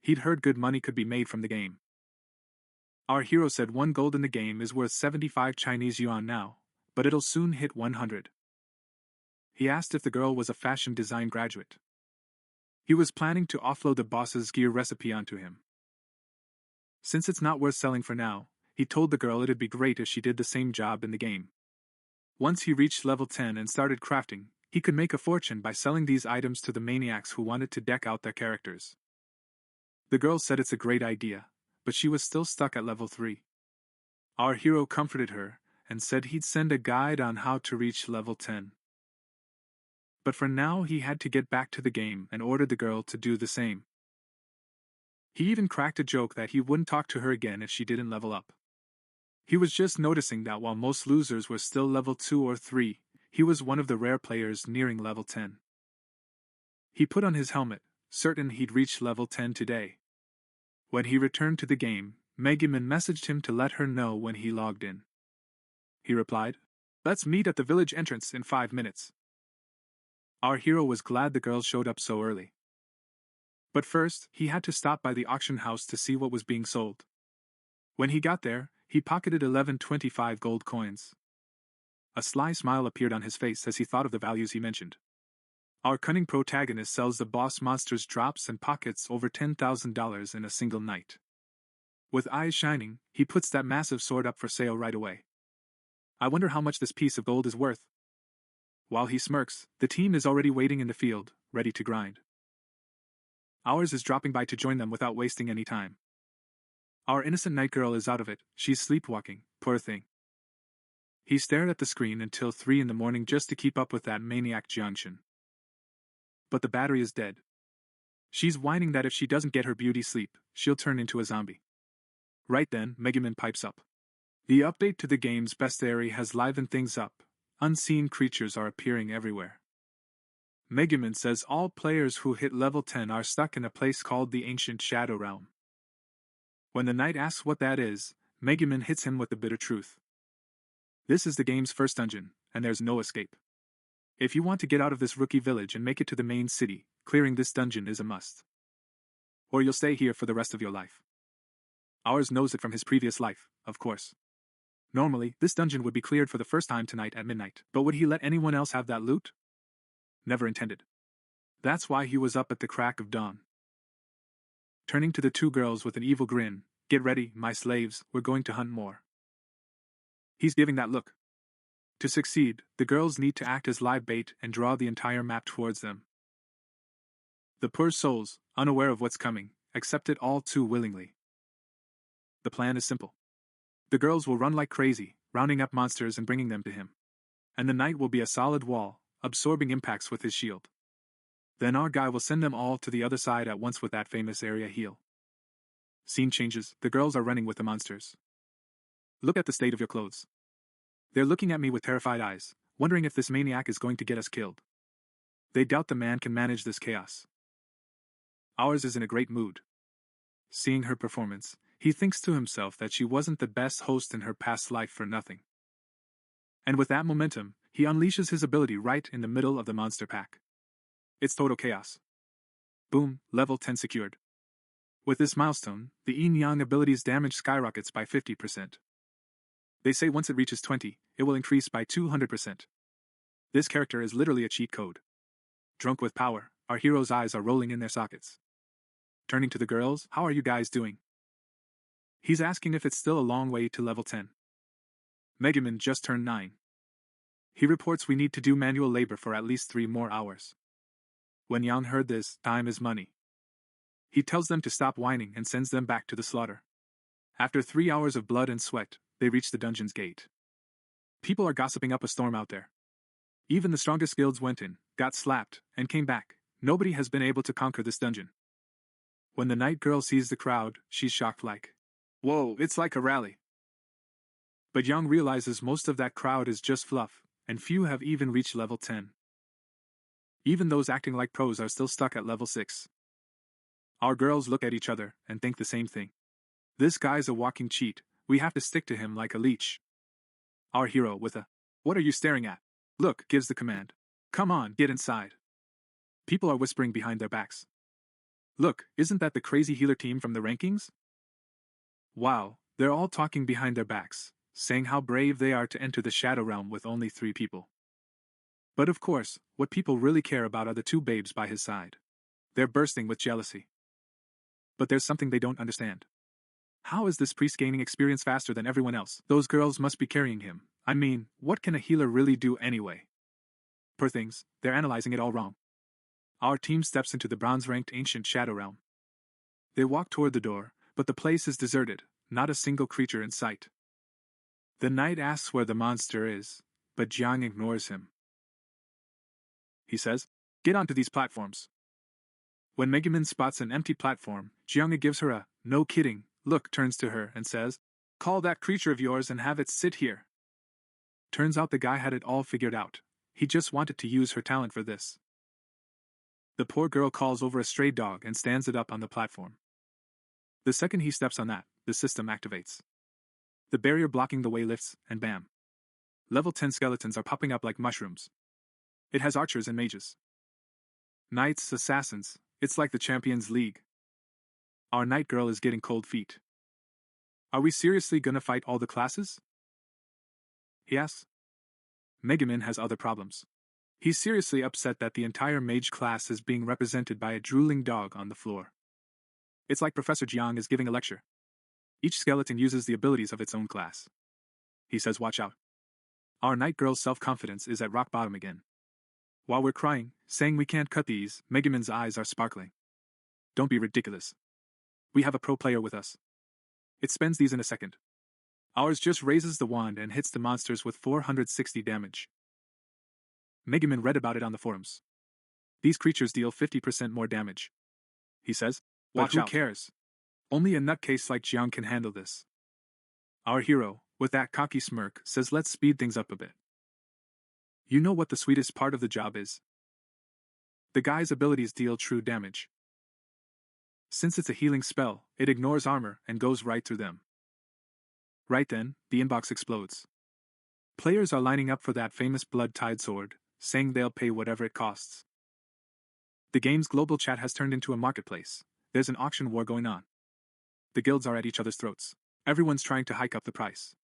A: He'd heard good money could be made from the game. Our hero said 1 gold in the game is worth 75 Chinese yuan now, but it'll soon hit 100. He asked if the girl was a fashion design graduate. He was planning to offload the boss's gear recipe onto him. Since it's not worth selling for now, he told the girl it'd be great if she did the same job in the game. Once he reached level 10 and started crafting, he could make a fortune by selling these items to the maniacs who wanted to deck out their characters. The girl said it's a great idea, but she was still stuck at level 3. Our hero comforted her and said he'd send a guide on how to reach level 10. But for now he had to get back to the game and ordered the girl to do the same. He even cracked a joke that he wouldn't talk to her again if she didn't level up. He was just noticing that while most losers were still level 2 or 3, he was one of the rare players nearing level 10. He put on his helmet, certain he'd reach level 10 today. When he returned to the game, Megumin messaged him to let her know when he logged in. He replied, "Let's meet at the village entrance in 5 minutes." Our hero was glad the girl showed up so early. But first, he had to stop by the auction house to see what was being sold. When he got there, he pocketed 1125 gold coins. A sly smile appeared on his face as he thought of the values he mentioned. Our cunning protagonist sells the boss monster's drops and pockets over $10,000 in a single night. With eyes shining, he puts that massive sword up for sale right away. I wonder how much this piece of gold is worth. While he smirks, the team is already waiting in the field, ready to grind. Ours is dropping by to join them without wasting any time. Our innocent night girl is out of it, she's sleepwalking, poor thing. He stared at the screen until 3 in the morning just to keep up with that maniac Jiangshan. But the battery is dead. She's whining that if she doesn't get her beauty sleep, she'll turn into a zombie. Right then, Megumin pipes up. The update to the game's bestiary has livened things up. Unseen creatures are appearing everywhere. Megumin says all players who hit level 10 are stuck in a place called the Ancient Shadow Realm. When the knight asks what that is, Megumin hits him with the bitter truth. This is the game's first dungeon, and there's no escape. If you want to get out of this rookie village and make it to the main city, clearing this dungeon is a must. Or you'll stay here for the rest of your life. Ours knows it from his previous life, of course. Normally, this dungeon would be cleared for the first time tonight at midnight, but would he let anyone else have that loot? Never intended. That's why he was up at the crack of dawn. Turning to the two girls with an evil grin, "Get ready, my slaves, we're going to hunt more." He's giving that look. To succeed, the girls need to act as live bait and draw the entire map towards them. The poor souls, unaware of what's coming, accept it all too willingly. The plan is simple. The girls will run like crazy, rounding up monsters and bringing them to him. And the knight will be a solid wall, absorbing impacts with his shield. Then our guy will send them all to the other side at once with that famous area heal. Scene changes, the girls are running with the monsters. Look at the state of your clothes. They're looking at me with terrified eyes, wondering if this maniac is going to get us killed. They doubt the man can manage this chaos. Ours is in a great mood. Seeing her performance, he thinks to himself that she wasn't the best host in her past life for nothing. And with that momentum, he unleashes his ability right in the middle of the monster pack. It's total chaos. Boom, level 10 secured. With this milestone, the yin-yang ability's damage skyrockets by 50%. They say once it reaches 20, it will increase by 200%. This character is literally a cheat code. Drunk with power, our hero's eyes are rolling in their sockets. Turning to the girls, "How are you guys doing?" He's asking if it's still a long way to level 10. Megumin just turned 9. He reports we need to do manual labor for at least 3 more hours. When Yang heard this, time is money. He tells them to stop whining and sends them back to the slaughter. After 3 hours of blood and sweat, they reach the dungeon's gate. People are gossiping up a storm out there. Even the strongest guilds went in, got slapped, and came back. Nobody has been able to conquer this dungeon. When the night girl sees the crowd, she's shocked like, "Whoa, it's like a rally." But Yang realizes most of that crowd is just fluff, and few have even reached level 10. Even those acting like pros are still stuck at level 6. Our girls look at each other and think the same thing. This guy's a walking cheat, we have to stick to him like a leech. Our hero, with a, "What are you staring at?" look, gives the command. "Come on, get inside." People are whispering behind their backs. "Look, isn't that the crazy healer team from the rankings?" Wow, they're all talking behind their backs, saying how brave they are to enter the Shadow Realm with only 3 people. But of course, what people really care about are the 2 babes by his side. They're bursting with jealousy. But there's something they don't understand. How is this priest gaining experience faster than everyone else? Those girls must be carrying him. I mean, what can a healer really do anyway? Poor things, they're analyzing it all wrong. Our team steps into the bronze-ranked ancient Shadow Realm. They walk toward the door, but the place is deserted, not a single creature in sight. The knight asks where the monster is, but Jiang ignores him. He says, "Get onto these platforms." When Megumin spots an empty platform, Jiang gives her a, "No kidding," look, turns to her and says, "Call that creature of yours and have it sit here." Turns out the guy had it all figured out. He just wanted to use her talent for this. The poor girl calls over a stray dog and stands it up on the platform. The second he steps on that, the system activates. The barrier blocking the way lifts, and bam. Level 10 skeletons are popping up like mushrooms. It has archers and mages. Knights, assassins, it's like the Champions League. Our knight girl is getting cold feet. Are we seriously gonna fight all the classes? He asks. Megumin has other problems. He's seriously upset that the entire mage class is being represented by a drooling dog on the floor. It's like Professor Jiang is giving a lecture. Each skeleton uses the abilities of its own class. He says, "Watch out." Our knight girl's self-confidence is at rock bottom again. While we're crying, saying we can't cut these, Megumin's eyes are sparkling. "Don't be ridiculous. We have a pro player with us. It spends these in a second." Ours just raises the wand and hits the monsters with 460 damage. Megumin read about it on the forums. These creatures deal 50% more damage. He says, "But who cares? Only a nutcase like Jiang can handle this." Our hero, with that cocky smirk, says, "Let's speed things up a bit. You know what the sweetest part of the job is?" The guy's abilities deal true damage. Since it's a healing spell, it ignores armor and goes right through them. Right then, the inbox explodes. Players are lining up for that famous blood-tied sword, saying they'll pay whatever it costs. The game's global chat has turned into a marketplace. There's an auction war going on. The guilds are at each other's throats. Everyone's trying to hike up the price.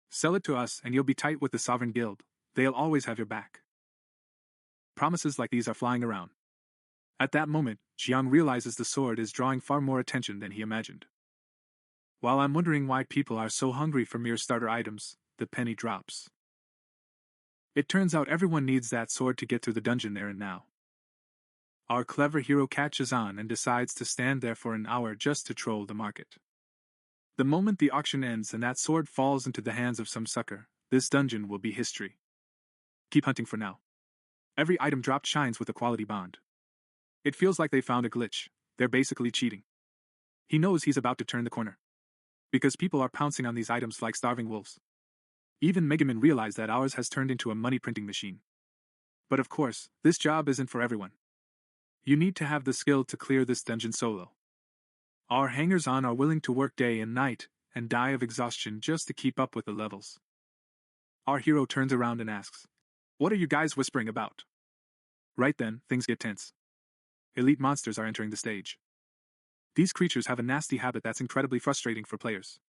A: Sell it to us and you'll be tight with the sovereign guild. They'll always have your back. Promises like these are flying around. At that moment, Jiang realizes the sword is drawing far more attention than he imagined. While I'm wondering why people are so hungry for mere starter items, the penny drops. It turns out everyone needs that sword to get through the dungeon there and now. Our clever hero catches on and decides to stand there for an hour just to troll the market. The moment the auction ends and that sword falls into the hands of some sucker, this dungeon will be history. Keep hunting for now. Every item dropped shines with a quality bond. It feels like they found a glitch. They're basically cheating. He knows he's about to turn the corner. Because people are pouncing on these items like starving wolves. Even Megaman realized that ours has turned into a money printing machine. But of course, this job isn't for everyone. You need to have the skill to clear this dungeon solo. Our hangers-on are willing to work day and night, and die of exhaustion just to keep up with the levels. Our hero turns around and asks, "What are you guys whispering about?" Right then, things get tense. Elite monsters are entering the stage. These creatures have a nasty habit that's incredibly frustrating for players.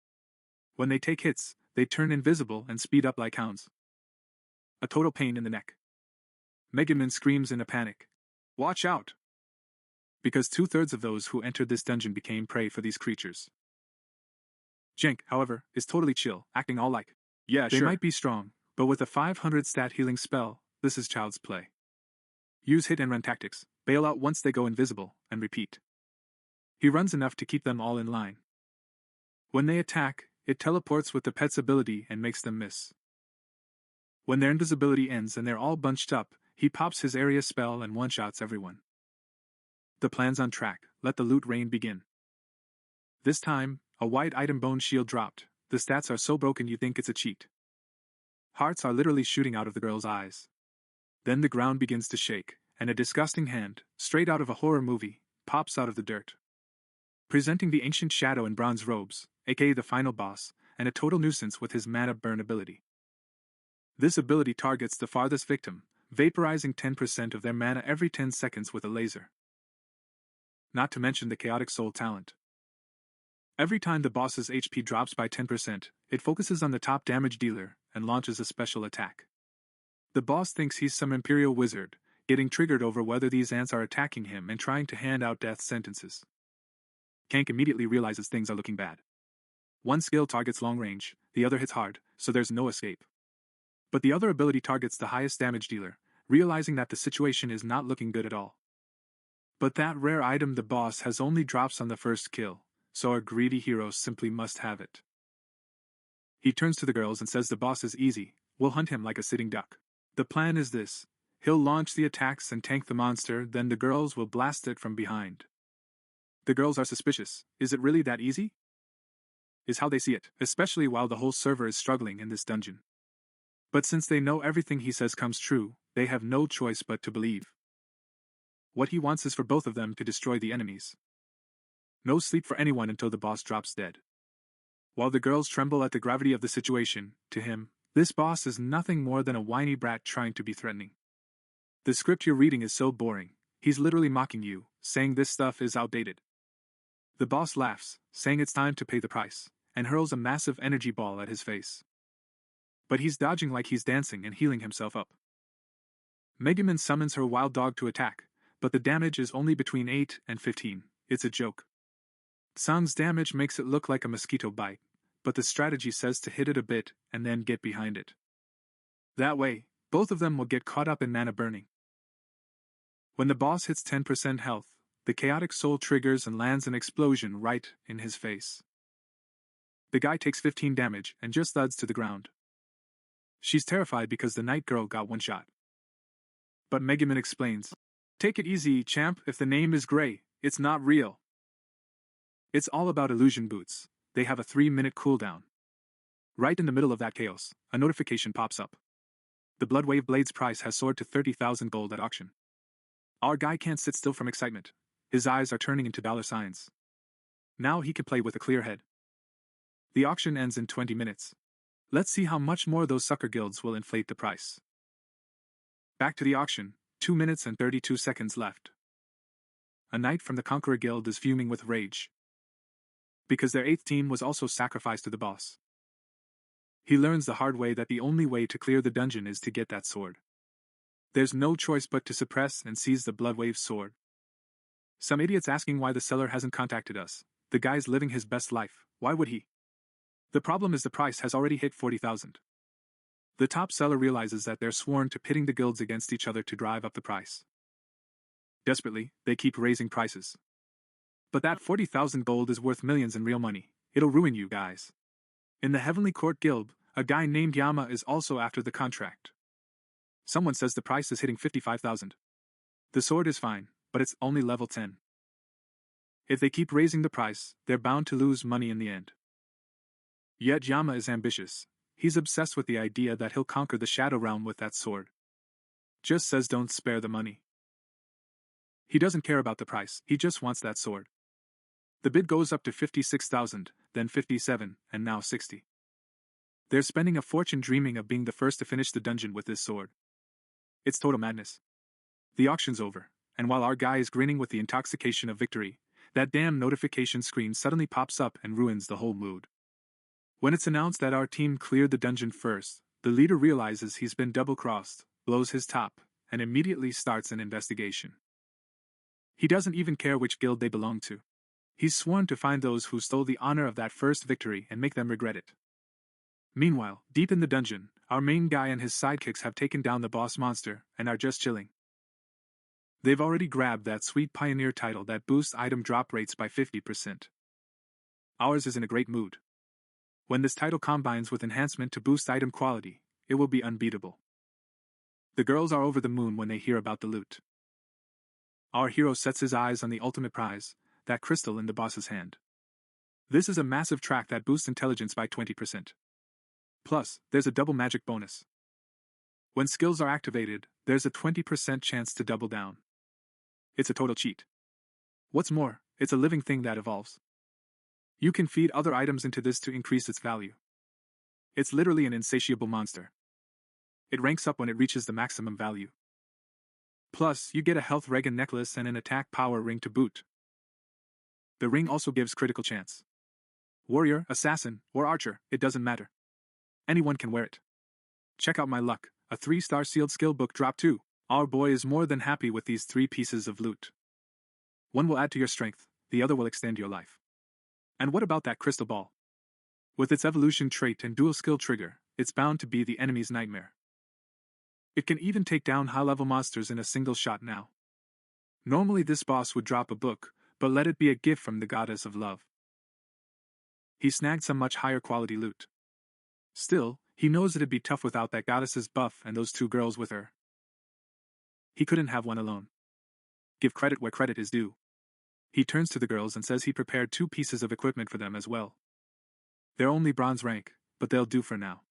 A: When they take hits, they turn invisible and speed up like hounds. A total pain in the neck. Megaman screams in a panic, "Watch out!" Because 2/3 of those who entered this dungeon became prey for these creatures. Jenk, however, is totally chill, acting all like, "Yeah, sure." They might be strong, but with a 500 stat healing spell, this is child's play. Use hit and run tactics, bail out once they go invisible, and repeat. He runs enough to keep them all in line. When they attack, it teleports with the pet's ability and makes them miss. When their invisibility ends and they're all bunched up, he pops his area spell and one-shots everyone. The plan's on track, let the loot rain begin. This time, a white item bone shield dropped. The stats are so broken you think it's a cheat. Hearts are literally shooting out of the girl's eyes. Then the ground begins to shake, and a disgusting hand, straight out of a horror movie, pops out of the dirt. Presenting the ancient shadow in bronze robes, aka the final boss, and a total nuisance with his mana burn ability. This ability targets the farthest victim, vaporizing 10% of their mana every 10 seconds with a laser. Not to mention the chaotic soul talent. Every time the boss's HP drops by 10%, it focuses on the top damage dealer and launches a special attack. The boss thinks he's some imperial wizard, getting triggered over whether these ants are attacking him and trying to hand out death sentences. Kank immediately realizes things are looking bad. One skill targets long range, the other hits hard, so there's no escape. But the other ability targets the highest damage dealer, realizing that the situation is not looking good at all. But that rare item the boss has only drops on the first kill, so our greedy hero simply must have it. He turns to the girls and says the boss is easy, we'll hunt him like a sitting duck. The plan is this: he'll launch the attacks and tank the monster, then the girls will blast it from behind. The girls are suspicious. Is it really that easy? Is how they see it, especially while the whole server is struggling in this dungeon. But since they know everything he says comes true, they have no choice but to believe. What he wants is for both of them to destroy the enemies. No sleep for anyone until the boss drops dead. While the girls tremble at the gravity of the situation, to him, this boss is nothing more than a whiny brat trying to be threatening. The script you're reading is so boring, he's literally mocking you, saying this stuff is outdated. The boss laughs, saying it's time to pay the price, and hurls a massive energy ball at his face. But he's dodging like he's dancing and healing himself up. Megaman summons her wild dog to attack, but the damage is only between 8 and 15, it's a joke. Sang's damage makes it look like a mosquito bite, but the strategy says to hit it a bit and then get behind it. That way, both of them will get caught up in mana burning. When the boss hits 10% health, the chaotic soul triggers and lands an explosion right in his face. The guy takes 15 damage and just thuds to the ground. She's terrified because the night girl got one shot. But Megaman explains, "Take it easy, champ, if the name is Grey, it's not real. It's all about illusion boots, they have a 3-minute cooldown." Right in the middle of that chaos, a notification pops up. The Bloodwave Blade's price has soared to 30,000 gold at auction. Our guy can't sit still from excitement. His eyes are turning into dollar signs. Now he can play with a clear head. The auction ends in 20 minutes. Let's see how much more those sucker guilds will inflate the price. Back to the auction, 2 minutes and 32 seconds left. A knight from the Conqueror Guild is fuming with rage. Because their 8th team was also sacrificed to the boss. He learns the hard way that the only way to clear the dungeon is to get that sword. There's no choice but to suppress and seize the Bloodwave's sword. Some idiot's asking why the seller hasn't contacted us. The guy's living his best life, why would he? The problem is the price has already hit 40,000. The top seller realizes that they're sworn to pitting the guilds against each other to drive up the price. Desperately, they keep raising prices. But that 40,000 gold is worth millions in real money. It'll ruin you guys. In the Heavenly Court Guild, a guy named Yama is also after the contract. Someone says the price is hitting 55,000. The sword is fine, but it's only level 10. If they keep raising the price, they're bound to lose money in the end. Yet Yama is ambitious. He's obsessed with the idea that he'll conquer the Shadow Realm with that sword. Just says don't spare the money. He doesn't care about the price, he just wants that sword. The bid goes up to 56,000, then 57, and now 60. They're spending a fortune dreaming of being the first to finish the dungeon with this sword. It's total madness. The auction's over, and while our guy is grinning with the intoxication of victory, that damn notification screen suddenly pops up and ruins the whole mood. When it's announced that our team cleared the dungeon first, the leader realizes he's been double-crossed, blows his top, and immediately starts an investigation. He doesn't even care which guild they belong to. He's sworn to find those who stole the honor of that first victory and make them regret it. Meanwhile, deep in the dungeon, our main guy and his sidekicks have taken down the boss monster and are just chilling. They've already grabbed that sweet pioneer title that boosts item drop rates by 50%. Ours is in a great mood. When this title combines with enhancement to boost item quality, it will be unbeatable. The girls are over the moon when they hear about the loot. Our hero sets his eyes on the ultimate prize, that crystal in the boss's hand. This is a massive track that boosts intelligence by 20%. Plus, there's a double magic bonus. When skills are activated, there's a 20% chance to double down. It's a total cheat. What's more, it's a living thing that evolves. You can feed other items into this to increase its value. It's literally an insatiable monster. It ranks up when it reaches the maximum value. Plus, you get a health regen necklace and an attack power ring to boot. The ring also gives critical chance. Warrior, assassin, or archer, it doesn't matter. Anyone can wear it. Check out my luck, a 3-star sealed skill book drop too. Our boy is more than happy with these 3 pieces of loot. One will add to your strength, the other will extend your life. And what about that crystal ball? With its evolution trait and dual skill trigger, it's bound to be the enemy's nightmare. It can even take down high-level monsters in a single shot now. Normally this boss would drop a book, but let it be a gift from the goddess of love. He snagged some much higher quality loot. Still, he knows it'd be tough without that goddess's buff and those 2 girls with her. He couldn't have one alone. Give credit where credit is due. He turns to the girls and says he prepared 2 pieces of equipment for them as well. They're only bronze rank, but they'll do for now.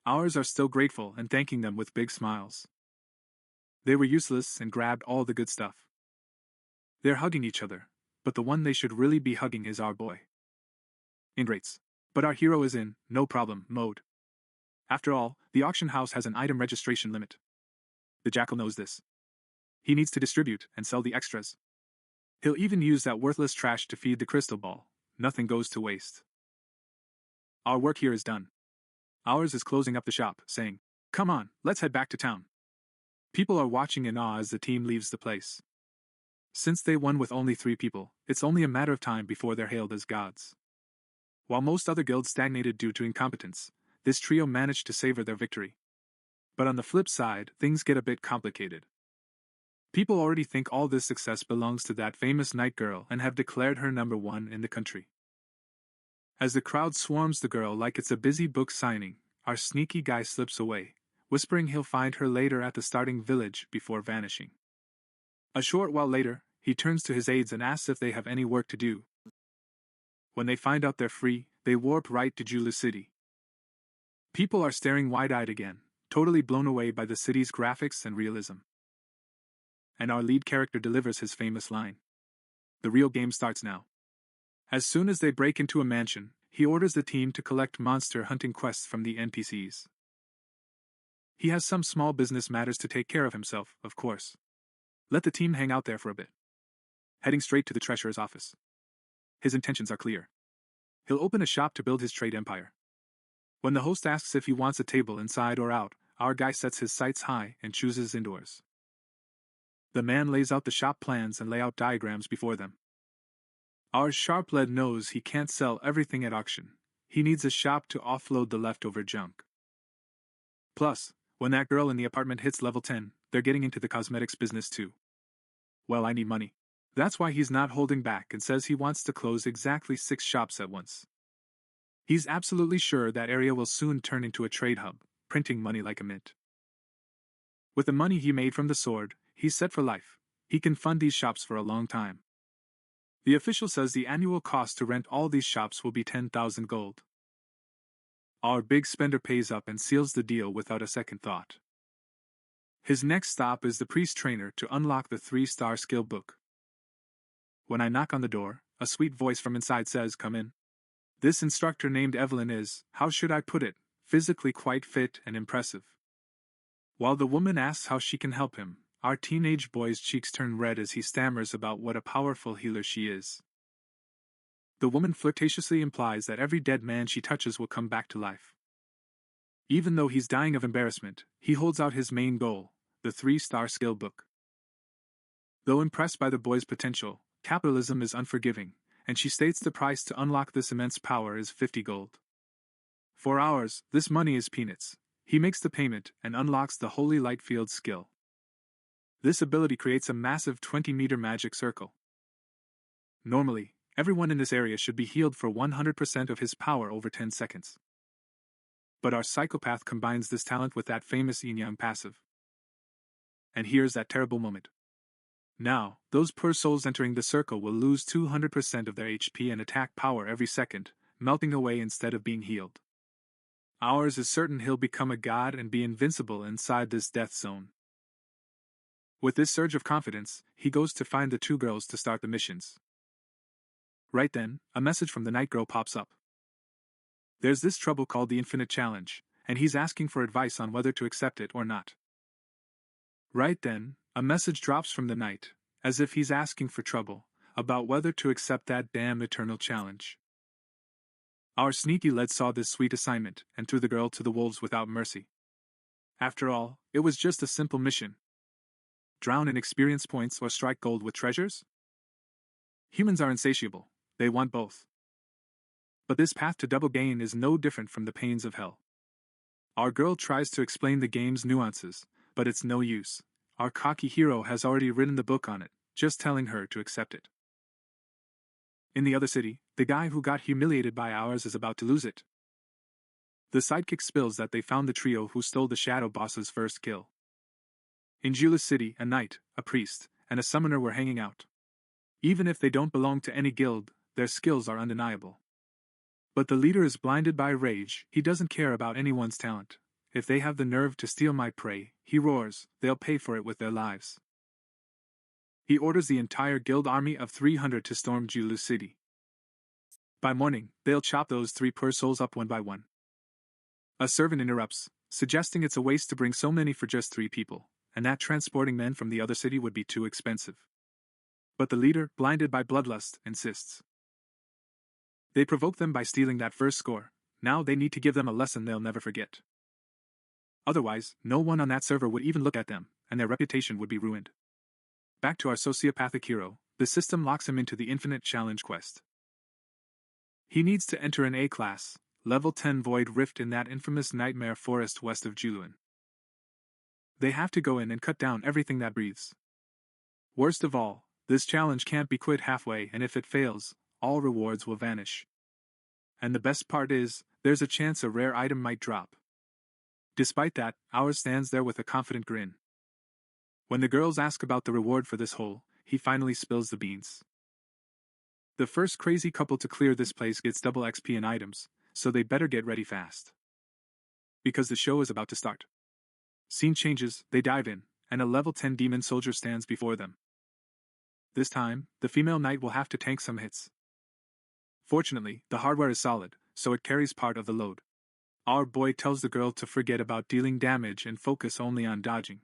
A: Ours are still grateful and thanking them with big smiles. They were useless and grabbed all the good stuff. They're hugging each other, but the one they should really be hugging is our boy. Ingrates. But our hero is in no problem mode. After all, the auction house has an item registration limit. The jackal knows this. He needs to distribute and sell the extras. He'll even use that worthless trash to feed the crystal ball. Nothing goes to waste. Our work here is done. Ours is closing up the shop, saying, "Come on, let's head back to town." People are watching in awe as the team leaves the place. Since they won with only 3 people, it's only a matter of time before they're hailed as gods. While most other guilds stagnated due to incompetence, this trio managed to savor their victory. But on the flip side, things get a bit complicated. People already think all this success belongs to that famous night girl and have declared her number 1 in the country. As the crowd swarms the girl like it's a busy book signing, our sneaky guy slips away, whispering he'll find her later at the starting village before vanishing. A short while later, he turns to his aides and asks if they have any work to do. When they find out they're free, they warp right to Julu City. People are staring wide-eyed again, totally blown away by the city's graphics and realism. and our lead character delivers his famous line. The real game starts now. As soon as they break into a mansion, he orders the team to collect monster hunting quests from the NPCs. He has some small business matters to take care of himself, of course. Let the team hang out there for a bit. Heading straight to the treasurer's office. His intentions are clear. He'll open a shop to build his trade empire. When the host asks if he wants a table inside or out, our guy sets his sights high and chooses indoors. The man lays out the shop plans and layout diagrams before them. Our sharp-lead knows he can't sell everything at auction. He needs a shop to offload the leftover junk. Plus, when that girl in the apartment hits level 10, they're getting into the cosmetics business too. Well, I need money. That's why he's not holding back and says he wants to close exactly 6 shops at once. He's absolutely sure that area will soon turn into a trade hub, printing money like a mint. With the money he made from the sword, he's set for life. He can fund these shops for a long time. The official says the annual cost to rent all these shops will be 10,000 gold. Our big spender pays up and seals the deal without a second thought. His next stop is the priest trainer to unlock the 3-star skill book. When I knock on the door, a sweet voice from inside says, "Come in." This instructor named Evelyn is, how should I put it, physically quite fit and impressive. While the woman asks how she can help him, our teenage boy's cheeks turn red as he stammers about what a powerful healer she is. The woman flirtatiously implies that every dead man she touches will come back to life. Even though he's dying of embarrassment, he holds out his main goal, the 3-star skill book. Though impressed by the boy's potential, capitalism is unforgiving, and she states the price to unlock this immense power is 50 gold. For ours, this money is peanuts. He makes the payment and unlocks the Holy Light Field skill. This ability creates a massive 20-meter magic circle. Normally, everyone in this area should be healed for 100% of his power over 10 seconds. But our psychopath combines this talent with that famous yin-yang passive. And here's that terrible moment. Now, those poor souls entering the circle will lose 200% of their HP and attack power every second, melting away instead of being healed. Ours is certain he'll become a god and be invincible inside this death zone. With this surge of confidence, he goes to find the 2 girls to start the missions. Right then, a message from the night girl pops up. There's this trouble called the Infinite Challenge, and he's asking for advice on whether to accept it or not. Right then, a message drops from the knight, as if he's asking for trouble, about whether to accept that damn eternal challenge. Our sneaky lead saw this sweet assignment and threw the girl to the wolves without mercy. After all, it was just a simple mission. Drown in experience points or strike gold with treasures? Humans are insatiable, they want both. But this path to double gain is no different from the pains of hell. Our girl tries to explain the game's nuances, but it's no use. Our cocky hero has already written the book on it, just telling her to accept it. In the other city, the guy who got humiliated by ours is about to lose it. The sidekick spills that they found the trio who stole the Shadow Boss's first kill. In Jula's city, a knight, a priest, and a summoner were hanging out. Even if they don't belong to any guild, their skills are undeniable. But the leader is blinded by rage. He doesn't care about anyone's talent. If they have the nerve to steal my prey, he roars, they'll pay for it with their lives. He orders the entire guild army of 300 to storm Jula's city. By morning, they'll chop those 3 poor souls up one by one. A servant interrupts, suggesting it's a waste to bring so many for just 3 people, and that transporting men from the other city would be too expensive. But the leader, blinded by bloodlust, insists. They provoke them by stealing that first score. Now they need to give them a lesson they'll never forget. Otherwise, no one on that server would even look at them, and their reputation would be ruined. Back to our sociopathic hero, the system locks him into the Infinite Challenge quest. He needs to enter an A-class, level 10 Void Rift in that infamous nightmare forest west of Julin. They have to go in and cut down everything that breathes. Worst of all, this challenge can't be quit halfway, and if it fails, all rewards will vanish. And the best part is, there's a chance a rare item might drop. Despite that, ours stands there with a confident grin. When the girls ask about the reward for this hole, he finally spills the beans. The first crazy couple to clear this place gets double XP and items, so they better get ready fast. Because the show is about to start. Scene changes, they dive in, and a level 10 demon soldier stands before them. This time, the female knight will have to tank some hits. Fortunately, the hardware is solid, so it carries part of the load. Our boy tells the girl to forget about dealing damage and focus only on dodging.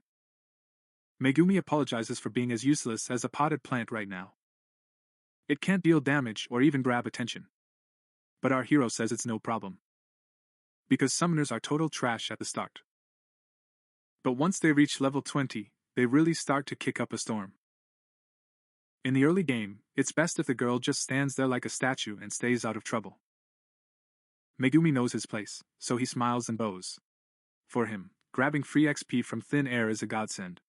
A: Megumi apologizes for being as useless as a potted plant right now. It can't deal damage or even grab attention. But our hero says it's no problem. Because summoners are total trash at the start. But once they reach level 20, they really start to kick up a storm. In the early game, it's best if the girl just stands there like a statue and stays out of trouble. Megumi knows his place, so he smiles and bows. For him, grabbing free XP from thin air is a godsend.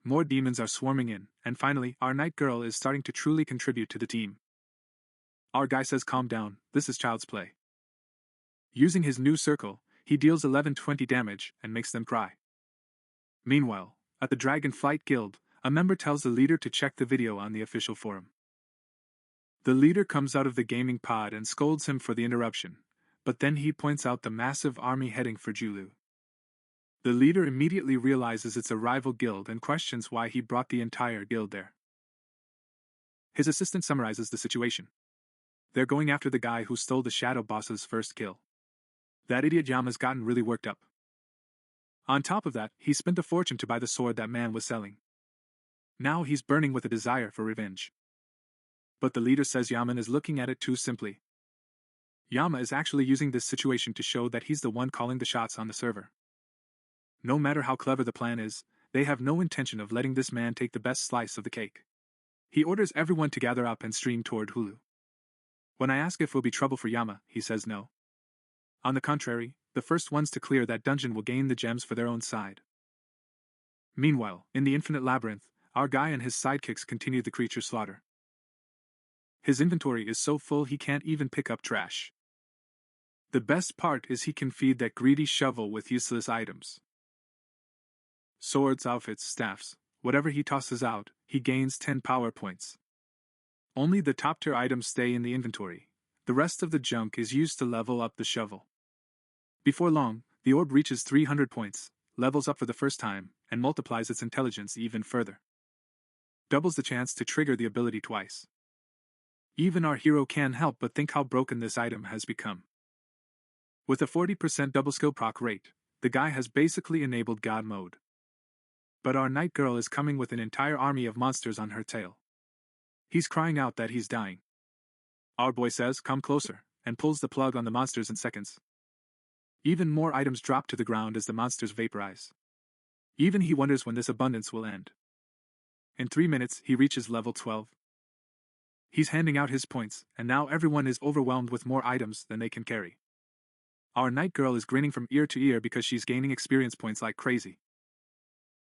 A: More demons are swarming in, and finally, our knight girl is starting to truly contribute to the team. Our guy says calm down, this is child's play. Using his new circle, he deals 11-20 damage and makes them cry. Meanwhile, at the Dragonflight Guild, a member tells the leader to check the video on the official forum. The leader comes out of the gaming pod and scolds him for the interruption, but then he points out the massive army heading for Julu. The leader immediately realizes it's a rival guild and questions why he brought the entire guild there. His assistant summarizes the situation. They're going after the guy who stole the Shadow Boss's first kill. That idiot Yama's gotten really worked up. On top of that, he spent a fortune to buy the sword that man was selling. Now he's burning with a desire for revenge. But the leader says Yaman is looking at it too simply. Yama is actually using this situation to show that he's the one calling the shots on the server. No matter how clever the plan is, they have no intention of letting this man take the best slice of the cake. He orders everyone to gather up and stream toward Hulu. When I ask if will be trouble for Yama, he says no. On the contrary, the first ones to clear that dungeon will gain the gems for their own side. Meanwhile, in the Infinite Labyrinth, our guy and his sidekicks continue the creature slaughter. His inventory is so full he can't even pick up trash. The best part is he can feed that greedy shovel with useless items. Swords, outfits, staffs, whatever he tosses out, he gains 10 power points. Only the top tier items stay in the inventory. The rest of the junk is used to level up the shovel. Before long, the orb reaches 300 points, levels up for the first time, and multiplies its intelligence even further. Doubles the chance to trigger the ability twice. Even our hero can't help but think how broken this item has become. With a 40% double skill proc rate, the guy has basically enabled God mode. But our knight girl is coming with an entire army of monsters on her tail. He's crying out that he's dying. Our boy says, come closer, and pulls the plug on the monsters in seconds. Even more items drop to the ground as the monsters vaporize. Even he wonders when this abundance will end. In 3 minutes, he reaches level 12. He's handing out his points, and now everyone is overwhelmed with more items than they can carry. Our knight girl is grinning from ear to ear because she's gaining experience points like crazy.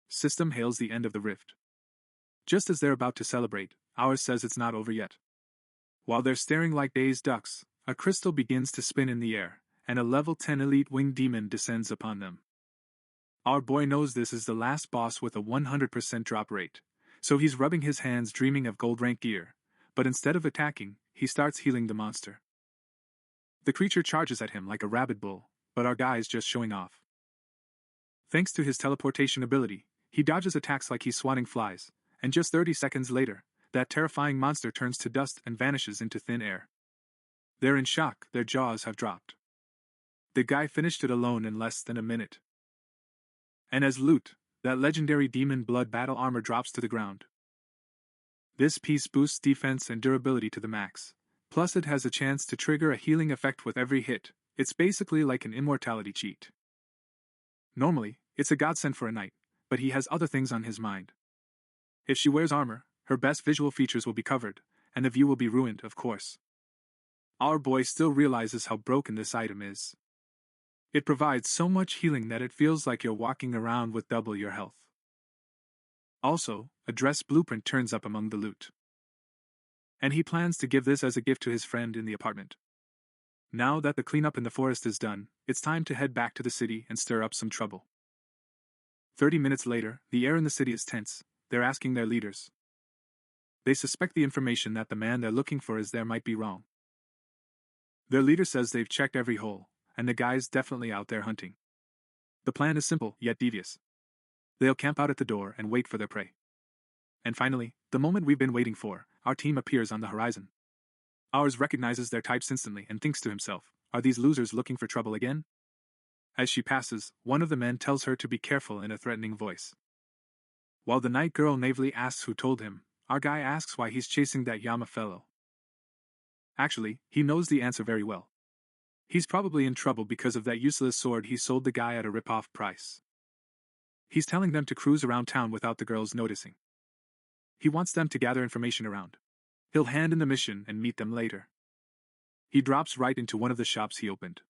A: System hails the end of the rift. Just as they're about to celebrate, ours says it's not over yet. While they're staring like dazed ducks, a crystal begins to spin in the air, and a level 10 elite winged demon descends upon them. Our boy knows this is the last boss with a 100% drop rate, so he's rubbing his hands dreaming of gold rank gear, but instead of attacking, he starts healing the monster. The creature charges at him like a rabid bull, but our guy is just showing off. Thanks to his teleportation ability, he dodges attacks like he's swatting flies, and just 30 seconds later, that terrifying monster turns to dust and vanishes into thin air. They're in shock, their jaws have dropped. The guy finished it alone in less than a minute. And as loot, that legendary demon blood battle armor drops to the ground. This piece boosts defense and durability to the max, plus it has a chance to trigger a healing effect with every hit. It's basically like an immortality cheat. Normally, it's a godsend for a knight, but he has other things on his mind. If she wears armor, her best visual features will be covered, and the view will be ruined, of course. Our boy still realizes how broken this item is. It provides so much healing that it feels like you're walking around with double your health. Also, a dress blueprint turns up among the loot. And he plans to give this as a gift to his friend in the apartment. Now that the cleanup in the forest is done, it's time to head back to the city and stir up some trouble. 30 minutes later, the air in the city is tense. They're asking their leaders. They suspect the information that the man they're looking for is there might be wrong. Their leader says they've checked every hole, and the guy's definitely out there hunting. The plan is simple, yet devious. They'll camp out at the door and wait for their prey. And finally, the moment we've been waiting for, our team appears on the horizon. Ours recognizes their types instantly and thinks to himself, are these losers looking for trouble again? As she passes, one of the men tells her to be careful in a threatening voice. While the night girl naively asks who told him, our guy asks why he's chasing that Yama fellow. Actually, he knows the answer very well. He's probably in trouble because of that useless sword he sold the guy at a rip-off price. He's telling them to cruise around town without the girls noticing. He wants them to gather information around. He'll hand in the mission and meet them later. He drops right into one of the shops he opened.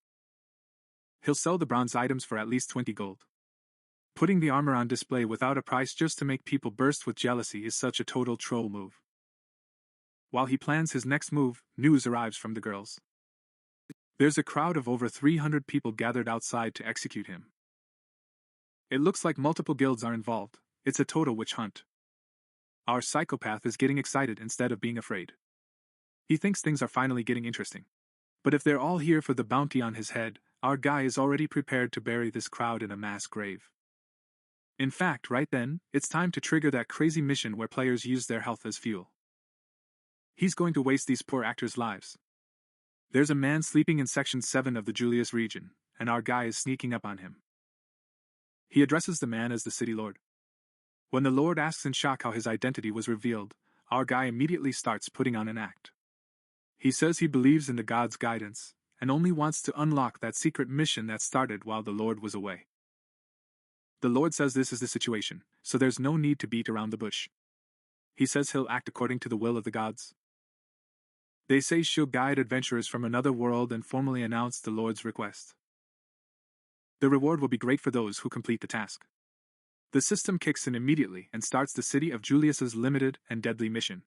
A: He'll sell the bronze items for at least 20 gold. Putting the armor on display without a price just to make people burst with jealousy is such a total troll move. While he plans his next move, news arrives from the girls. There's a crowd of over 300 people gathered outside to execute him. It looks like multiple guilds are involved. It's a total witch hunt. Our psychopath is getting excited instead of being afraid. He thinks things are finally getting interesting. But if they're all here for the bounty on his head, our guy is already prepared to bury this crowd in a mass grave. In fact, right then, it's time to trigger that crazy mission where players use their health as fuel. He's going to waste these poor actors' lives. There's a man sleeping in Section 7 of the Julius region, and our guy is sneaking up on him. He addresses the man as the city lord. When the lord asks in shock how his identity was revealed, our guy immediately starts putting on an act. He says he believes in the god's guidance, and only wants to unlock that secret mission that started while the lord was away. The lord says this is the situation, so there's no need to beat around the bush. He says he'll act according to the will of the gods. They say she'll guide adventurers from another world and formally announce the lord's request. The reward will be great for those who complete the task. The system kicks in immediately and starts the city of Julius's limited and deadly mission.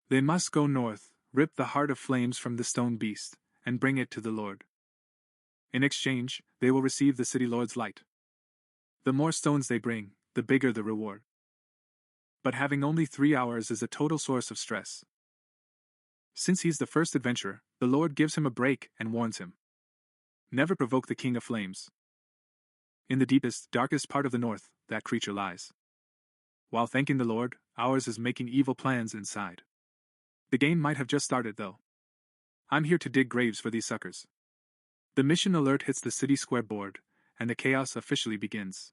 A: They must go north, rip the heart of flames from the stone beast, and bring it to the Lord. In exchange, they will receive the city lord's light. The more stones they bring, the bigger the reward. But having only 3 hours is a total source of stress. Since he's the first adventurer, the Lord gives him a break and warns him. Never provoke the King of Flames. In the deepest, darkest part of the north, that creature lies. While thanking the Lord, ours is making evil plans inside. The game might have just started though. I'm here to dig graves for these suckers. The mission alert hits the city square board, and the chaos officially begins.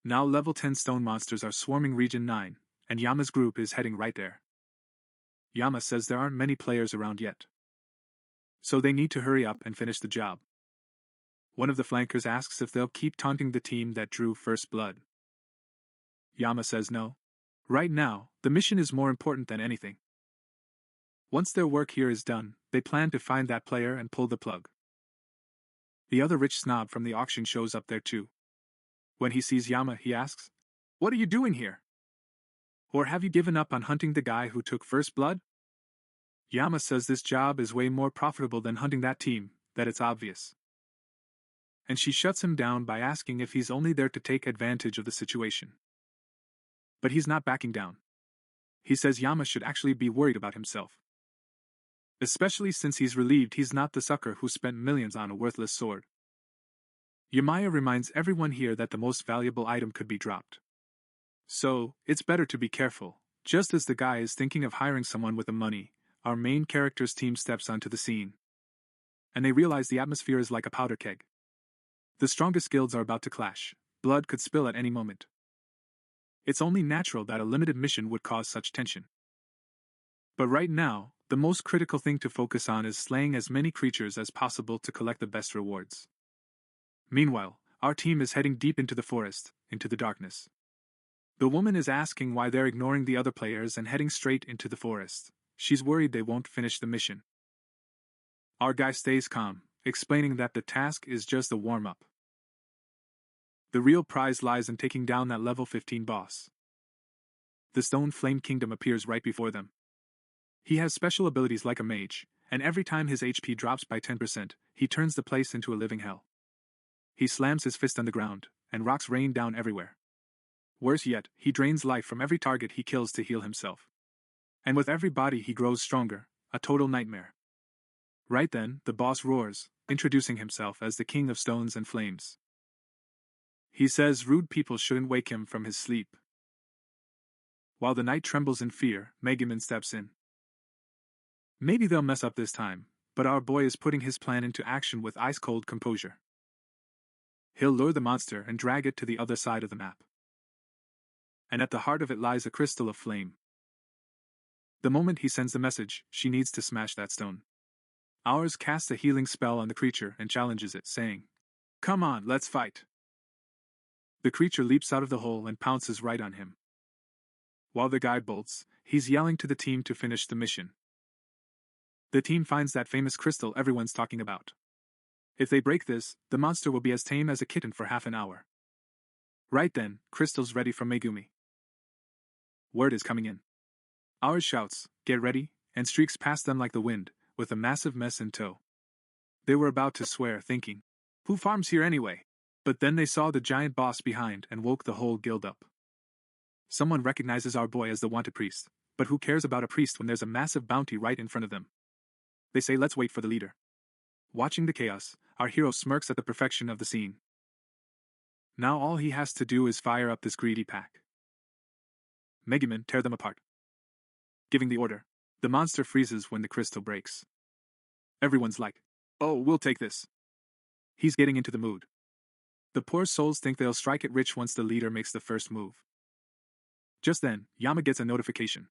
A: Now level 10 stone monsters are swarming Region 9, and Yama's group is heading right there. Yama says there aren't many players around yet. So they need to hurry up and finish the job. One of the flankers asks if they'll keep taunting the team that drew first blood. Yama says no. Right now, the mission is more important than anything. Once their work here is done, they plan to find that player and pull the plug. The other rich snob from the auction shows up there too. When he sees Yama, he asks, "What are you doing here? Or have you given up on hunting the guy who took first blood?" Yama says this job is way more profitable than hunting that team, that it's obvious. And she shuts him down by asking if he's only there to take advantage of the situation. But he's not backing down. He says Yama should actually be worried about himself. Especially since he's relieved he's not the sucker who spent millions on a worthless sword. Yamaya reminds everyone here that the most valuable item could be dropped. So, it's better to be careful. Just as the guy is thinking of hiring someone with the money, our main character's team steps onto the scene. And they realize the atmosphere is like a powder keg. The strongest guilds are about to clash. Blood could spill at any moment. It's only natural that a limited mission would cause such tension. But right now, the most critical thing to focus on is slaying as many creatures as possible to collect the best rewards. Meanwhile, our team is heading deep into the forest, into the darkness. The woman is asking why they're ignoring the other players and heading straight into the forest. She's worried they won't finish the mission. Our guy stays calm, explaining that the task is just a warm-up. The real prize lies in taking down that level 15 boss. The Stone Flame Kingdom appears right before them. He has special abilities like a mage, and every time his HP drops by 10%, he turns the place into a living hell. He slams his fist on the ground, and rocks rain down everywhere. Worse yet, he drains life from every target he kills to heal himself. And with every body he grows stronger, a total nightmare. Right then, the boss roars, introducing himself as the King of Stones and Flames. He says rude people shouldn't wake him from his sleep. While the knight trembles in fear, Megumin steps in. Maybe they'll mess up this time, but our boy is putting his plan into action with ice-cold composure. He'll lure the monster and drag it to the other side of the map. And at the heart of it lies a crystal of flame. The moment he sends the message, she needs to smash that stone. Ours casts a healing spell on the creature and challenges it, saying, "Come on, let's fight." The creature leaps out of the hole and pounces right on him. While the guy bolts, he's yelling to the team to finish the mission. The team finds that famous crystal everyone's talking about. If they break this, the monster will be as tame as a kitten for half an hour. Right then, crystal's ready for Megumi. Word is coming in. Ours shouts, "Get ready," and streaks past them like the wind, with a massive mess in tow. They were about to swear, thinking, "Who farms here anyway?" But then they saw the giant boss behind and woke the whole guild up. Someone recognizes our boy as the wanted priest, but who cares about a priest when there's a massive bounty right in front of them? They say, "Let's wait for the leader." Watching the chaos, our hero smirks at the perfection of the scene. Now all he has to do is fire up this greedy pack. Megumin, tear them apart. Giving the order, the monster freezes when the crystal breaks. Everyone's like, "Oh, we'll take this." He's getting into the mood. The poor souls think they'll strike it rich once the leader makes the first move. Just then, Yama gets a notification.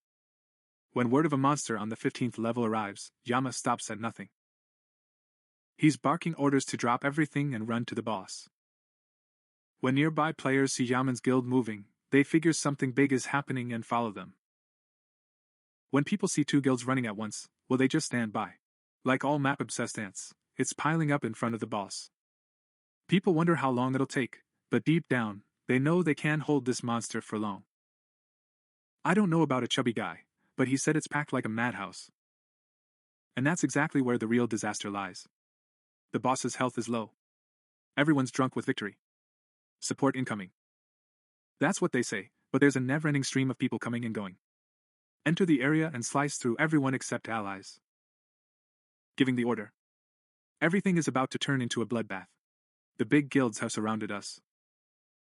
A: When word of a monster on the 15th level arrives, Yama stops at nothing. He's barking orders to drop everything and run to the boss. When nearby players see Yaman's guild moving, they figure something big is happening and follow them. When people see two guilds running at once, will they just stand by? Like all map-obsessed ants, it's piling up in front of the boss. People wonder how long it'll take, but deep down, they know they can't hold this monster for long. I don't know about a chubby guy, but he said it's packed like a madhouse. And that's exactly where the real disaster lies. The boss's health is low. Everyone's drunk with victory. Support incoming. That's what they say, but there's a never-ending stream of people coming and going. Enter the area and slice through everyone except allies. Giving the order. Everything is about to turn into a bloodbath. The big guilds have surrounded us.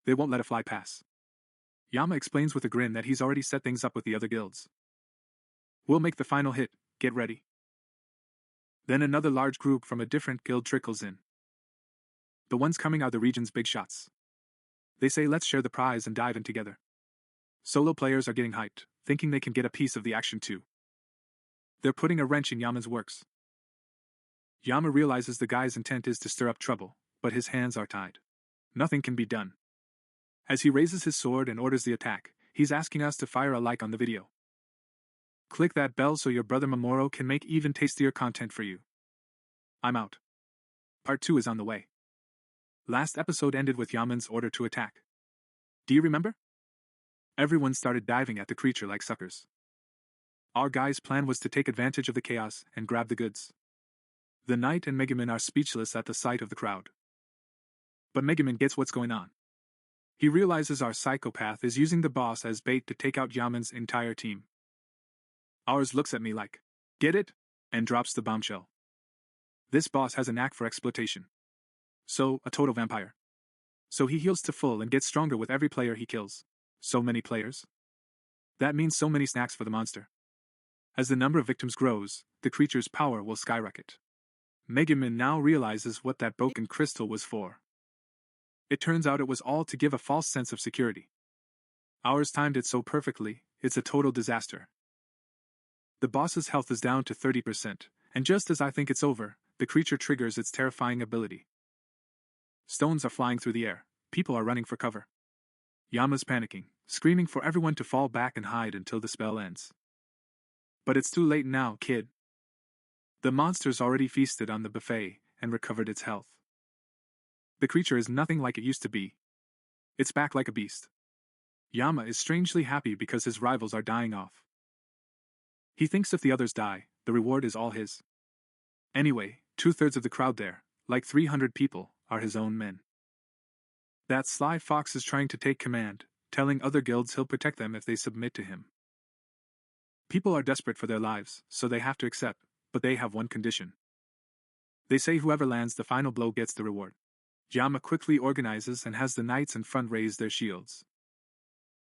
A: They won't let a fly pass. Yama explains with a grin that he's already set things up with the other guilds. We'll make the final hit, get ready. Then another large group from a different guild trickles in. The ones coming are the region's big shots. They say let's share the prize and dive in together. Solo players are getting hyped, thinking they can get a piece of the action too. They're putting a wrench in Yama's works. Yama realizes the guy's intent is to stir up trouble, but his hands are tied. Nothing can be done. As he raises his sword and orders the attack, he's asking us to fire a like on the video. Click that bell so your brother Mamoru can make even tastier content for you. I'm out. Part 2 is on the way. Last episode ended with Yaman's order to attack. Do you remember? Everyone started diving at the creature like suckers. Our guy's plan was to take advantage of the chaos and grab the goods. The knight and Megumin are speechless at the sight of the crowd. But Megumin gets what's going on. He realizes our psychopath is using the boss as bait to take out Yaman's entire team. Ours looks at me like, "Get it?" and drops the bombshell. This boss has a knack for exploitation. So, a total vampire. So he heals to full and gets stronger with every player he kills. So many players. That means so many snacks for the monster. As the number of victims grows, the creature's power will skyrocket. Megumin now realizes what that broken crystal was for. It turns out it was all to give a false sense of security. Ours timed it so perfectly, it's a total disaster. The boss's health is down to 30%, and just as I think it's over, the creature triggers its terrifying ability. Stones are flying through the air, people are running for cover. Yama's panicking, screaming for everyone to fall back and hide until the spell ends. But it's too late now, kid. The monster's already feasted on the buffet and recovered its health. The creature is nothing like it used to be. It's back like a beast. Yama is strangely happy because his rivals are dying off. He thinks if the others die, the reward is all his. Anyway, 2/3 of the crowd there, like 300 people, are his own men. That sly fox is trying to take command, telling other guilds he'll protect them if they submit to him. People are desperate for their lives, so they have to accept, but they have one condition. They say whoever lands the final blow gets the reward. Yama quickly organizes and has the knights in front raise their shields.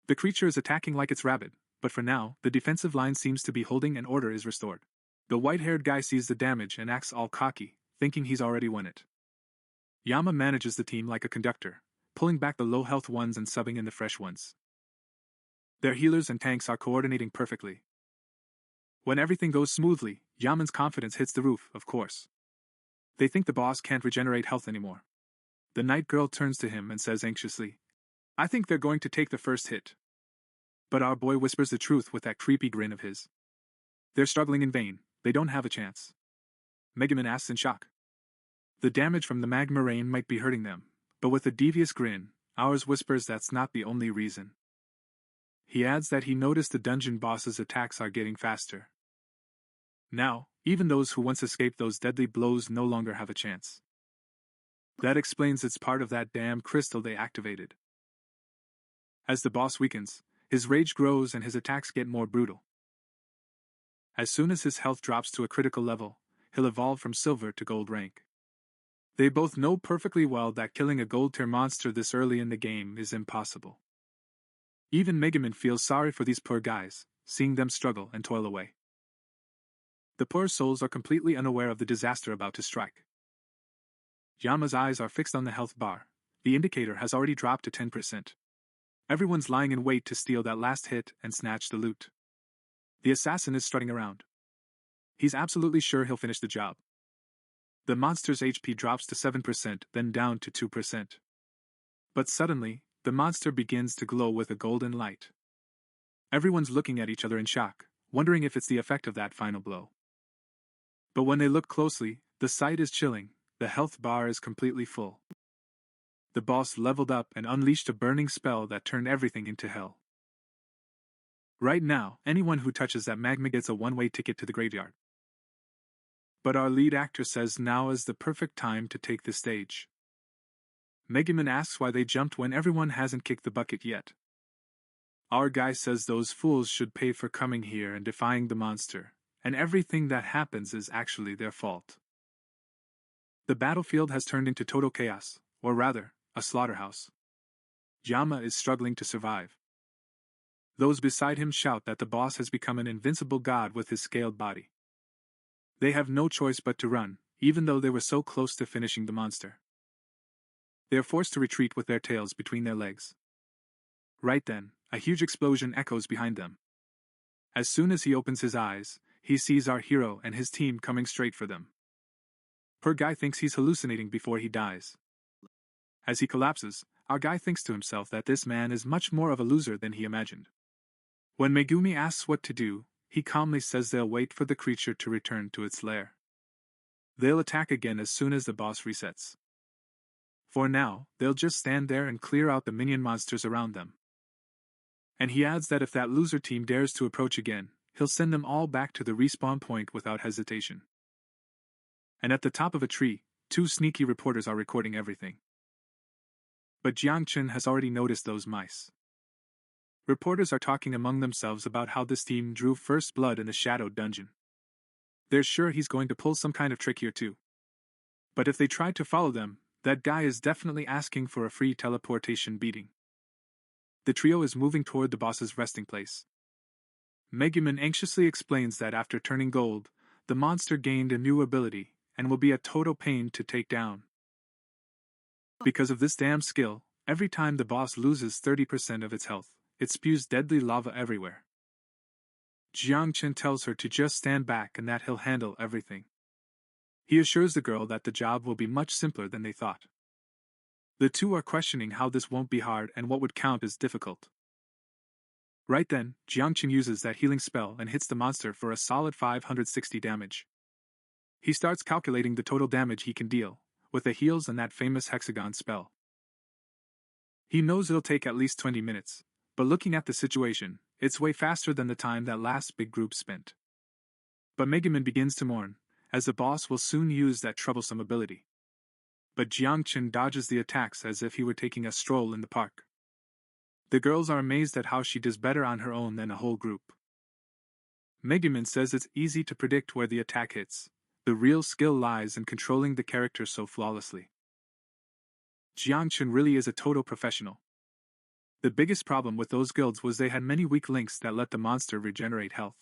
A: The creature is attacking like it's rabid, but for now, the defensive line seems to be holding and order is restored. The white-haired guy sees the damage and acts all cocky, thinking he's already won it. Yama manages the team like a conductor, pulling back the low-health ones and subbing in the fresh ones. Their healers and tanks are coordinating perfectly. When everything goes smoothly, Yaman's confidence hits the roof, of course. They think the boss can't regenerate health anymore. The night girl turns to him and says anxiously, "I think they're going to take the first hit." But our boy whispers the truth with that creepy grin of his. They're struggling in vain, they don't have a chance. Megumin asks in shock. The damage from the magma rain might be hurting them, but with a devious grin, ours whispers that's not the only reason. He adds that he noticed the dungeon boss's attacks are getting faster. Now, even those who once escaped those deadly blows no longer have a chance. That explains it's part of that damn crystal they activated. As the boss weakens, his rage grows and his attacks get more brutal. As soon as his health drops to a critical level, he'll evolve from silver to gold rank. They both know perfectly well that killing a gold-tier monster this early in the game is impossible. Even Megumin feels sorry for these poor guys, seeing them struggle and toil away. The poor souls are completely unaware of the disaster about to strike. Yama's eyes are fixed on the health bar. The indicator has already dropped to 10%. Everyone's lying in wait to steal that last hit and snatch the loot. The assassin is strutting around. He's absolutely sure he'll finish the job. The monster's HP drops to 7%, then down to 2%. But suddenly, the monster begins to glow with a golden light. Everyone's looking at each other in shock, wondering if it's the effect of that final blow. But when they look closely, the sight is chilling. The health bar is completely full. The boss leveled up and unleashed a burning spell that turned everything into hell. Right now, anyone who touches that magma gets a one-way ticket to the graveyard. But our lead actor says now is the perfect time to take the stage. Megumin asks why they jumped when everyone hasn't kicked the bucket yet. Our guy says those fools should pay for coming here and defying the monster, and everything that happens is actually their fault. The battlefield has turned into total chaos, or rather, a slaughterhouse. Yama is struggling to survive. Those beside him shout that the boss has become an invincible god with his scaled body. They have no choice but to run, even though they were so close to finishing the monster. They are forced to retreat with their tails between their legs. Right then, a huge explosion echoes behind them. As soon as he opens his eyes, he sees our hero and his team coming straight for them. Poor guy thinks he's hallucinating before he dies. As he collapses, our guy thinks to himself that this man is much more of a loser than he imagined. When Megumi asks what to do, he calmly says they'll wait for the creature to return to its lair. They'll attack again as soon as the boss resets. For now, they'll just stand there and clear out the minion monsters around them. And he adds that if that loser team dares to approach again, he'll send them all back to the respawn point without hesitation. And at the top of a tree, two sneaky reporters are recording everything. But Jiangchen has already noticed those mice. Reporters are talking among themselves about how this team drew first blood in the shadowed dungeon. They're sure he's going to pull some kind of trick here too. But if they try to follow them, that guy is definitely asking for a free teleportation beating. The trio is moving toward the boss's resting place. Megumin anxiously explains that after turning gold, the monster gained a new ability, and will be a total pain to take down. Because of this damn skill, every time the boss loses 30% of its health, it spews deadly lava everywhere. Jiangchen tells her to just stand back and that he'll handle everything. He assures the girl that the job will be much simpler than they thought. The two are questioning how this won't be hard and what would count as difficult. Right then, Jiangchen uses that healing spell and hits the monster for a solid 560 damage. He starts calculating the total damage he can deal, with the heals and that famous hexagon spell. He knows it'll take at least 20 minutes, but looking at the situation, it's way faster than the time that last big group spent. But Megumin begins to mourn, as the boss will soon use that troublesome ability. But Jiangchen dodges the attacks as if he were taking a stroll in the park. The girls are amazed at how she does better on her own than a whole group. Megumin says it's easy to predict where the attack hits. The real skill lies in controlling the character so flawlessly. Jiangchen really is a total professional. The biggest problem with those guilds was they had many weak links that let the monster regenerate health.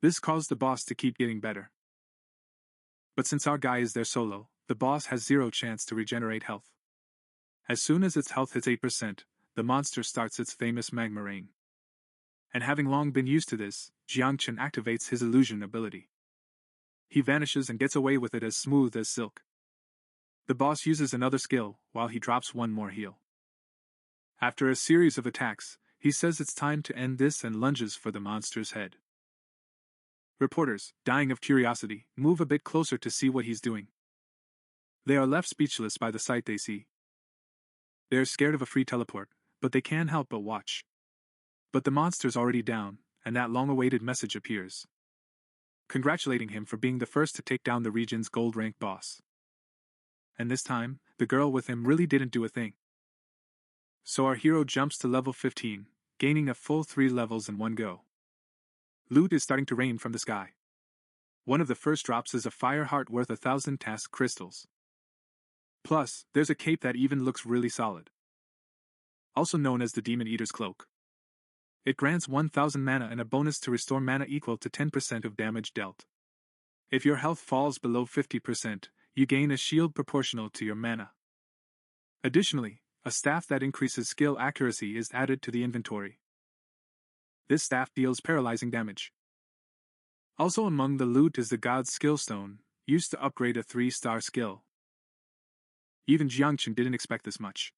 A: This caused the boss to keep getting better. But since our guy is there solo, the boss has zero chance to regenerate health. As soon as its health hits 8%, the monster starts its famous magma rain. And having long been used to this, Jiangchen activates his illusion ability. He vanishes and gets away with it as smooth as silk. The boss uses another skill, while he drops one more heal. After a series of attacks, he says it's time to end this and lunges for the monster's head. Reporters, dying of curiosity, move a bit closer to see what he's doing. They are left speechless by the sight they see. They're scared of a free teleport, but they can't help but watch. But the monster's already down, and that long-awaited message appears, congratulating him for being the first to take down the region's gold-rank boss. And this time, the girl with him really didn't do a thing. So our hero jumps to level 15, gaining a full 3 levels in one go. Loot is starting to rain from the sky. One of the first drops is a fire heart worth 1,000 task crystals. Plus, there's a cape that even looks really solid. Also known as the Demon Eater's Cloak. It grants 1,000 mana and a bonus to restore mana equal to 10% of damage dealt. If your health falls below 50%, you gain a shield proportional to your mana. Additionally, a staff that increases skill accuracy is added to the inventory. This staff deals paralyzing damage. Also among the loot is the God's Skill Stone, used to upgrade a 3-star skill. Even Jiangchen didn't expect this much.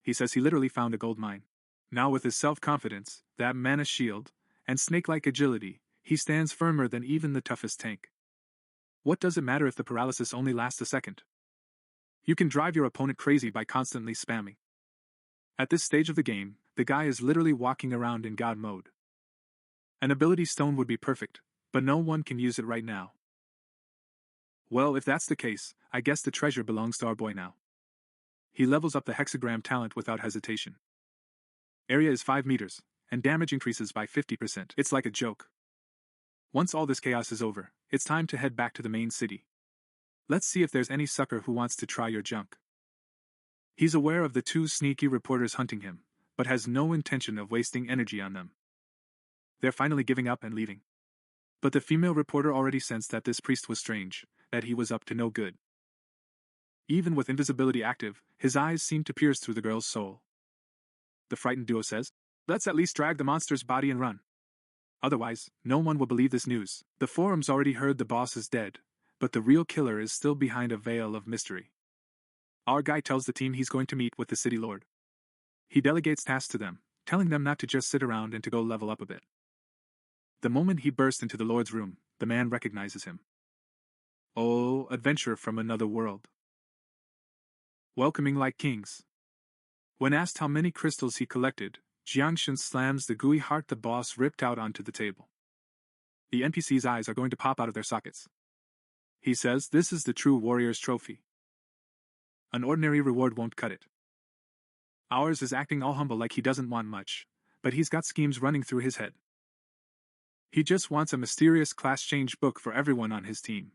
A: He says he literally found a gold mine. Now with his self-confidence, that mana shield, and snake-like agility, he stands firmer than even the toughest tank. What does it matter if the paralysis only lasts a second? You can drive your opponent crazy by constantly spamming. At this stage of the game, the guy is literally walking around in God mode. An ability stone would be perfect, but no one can use it right now. Well, if that's the case, I guess the treasure belongs to our boy now. He levels up the hexagram talent without hesitation. Area is 5 meters, and damage increases by 50%. It's like a joke. Once all this chaos is over, it's time to head back to the main city. Let's see if there's any sucker who wants to try your junk. He's aware of the 2 sneaky reporters hunting him, but has no intention of wasting energy on them. They're finally giving up and leaving. But the female reporter already sensed that this priest was strange, that he was up to no good. Even with invisibility active, his eyes seem to pierce through the girl's soul. The frightened duo says, "Let's at least drag the monster's body and run. Otherwise, no one will believe this news." The forum's already heard the boss is dead, but the real killer is still behind a veil of mystery. Our guy tells the team he's going to meet with the city lord. He delegates tasks to them, telling them not to just sit around and to go level up a bit. The moment he bursts into the lord's room, the man recognizes him. Oh, adventurer from another world. Welcoming like kings. When asked how many crystals he collected, Jiangchen slams the gooey heart the boss ripped out onto the table. The NPC's eyes are going to pop out of their sockets. He says this is the true warrior's trophy. An ordinary reward won't cut it. Ours is acting all humble like he doesn't want much, but he's got schemes running through his head. He just wants a mysterious class change book for everyone on his team.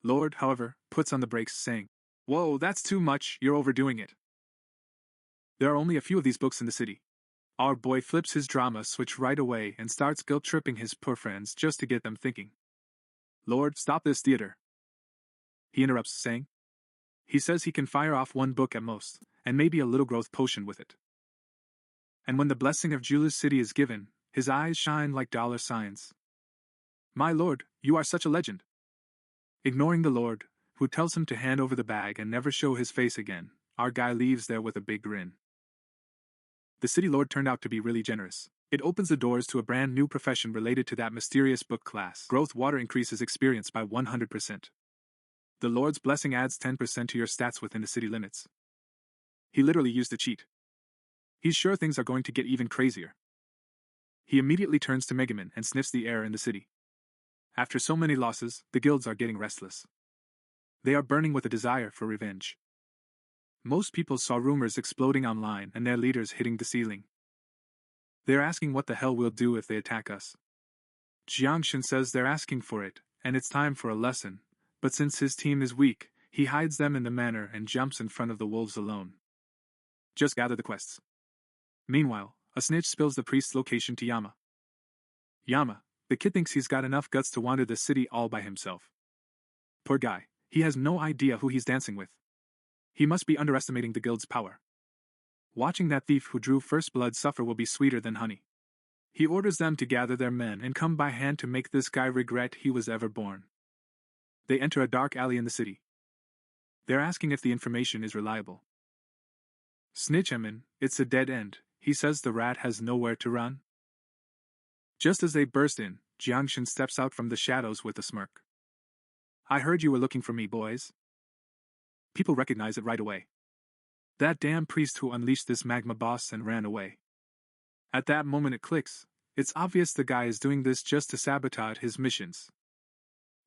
A: Lord, however, puts on the brakes, saying, "Whoa, that's too much, you're overdoing it. There are only a few of these books in the city." Our boy flips his drama switch right away and starts guilt-tripping his poor friends just to get them thinking. "Lord, stop this theater." He interrupts, saying, he says he can fire off 1 book at most, and maybe a little growth potion with it. And when the blessing of Jula's city is given, his eyes shine like dollar signs. "My lord, you are such a legend." Ignoring the lord, who tells him to hand over the bag and never show his face again, our guy leaves there with a big grin. The city lord turned out to be really generous. It opens the doors to a brand new profession related to that mysterious book class. Growth water increases experience by 100%. The lord's blessing adds 10% to your stats within the city limits. He literally used a cheat. He's sure things are going to get even crazier. He immediately turns to Megaman and sniffs the air in the city. After so many losses, the guilds are getting restless. They are burning with a desire for revenge. Most people saw rumors exploding online and their leaders hitting the ceiling. They're asking what the hell we'll do if they attack us. Jiangchen says they're asking for it, and it's time for a lesson, but since his team is weak, he hides them in the manor and jumps in front of the wolves alone. Just gather the quests. Meanwhile, a snitch spills the priest's location to Yama. Yama, the kid thinks he's got enough guts to wander the city all by himself. Poor guy, he has no idea who he's dancing with. He must be underestimating the guild's power. Watching that thief who drew first blood suffer will be sweeter than honey. He orders them to gather their men and come by hand to make this guy regret he was ever born. They enter a dark alley in the city. They're asking if the information is reliable. Snitch him in, it's a dead end, he says the rat has nowhere to run. Just as they burst in, Jiangshan steps out from the shadows with a smirk. I heard you were looking for me, boys. People recognize it right away. That damn priest who unleashed this magma boss and ran away. At that moment it clicks. It's obvious the guy is doing this just to sabotage his missions.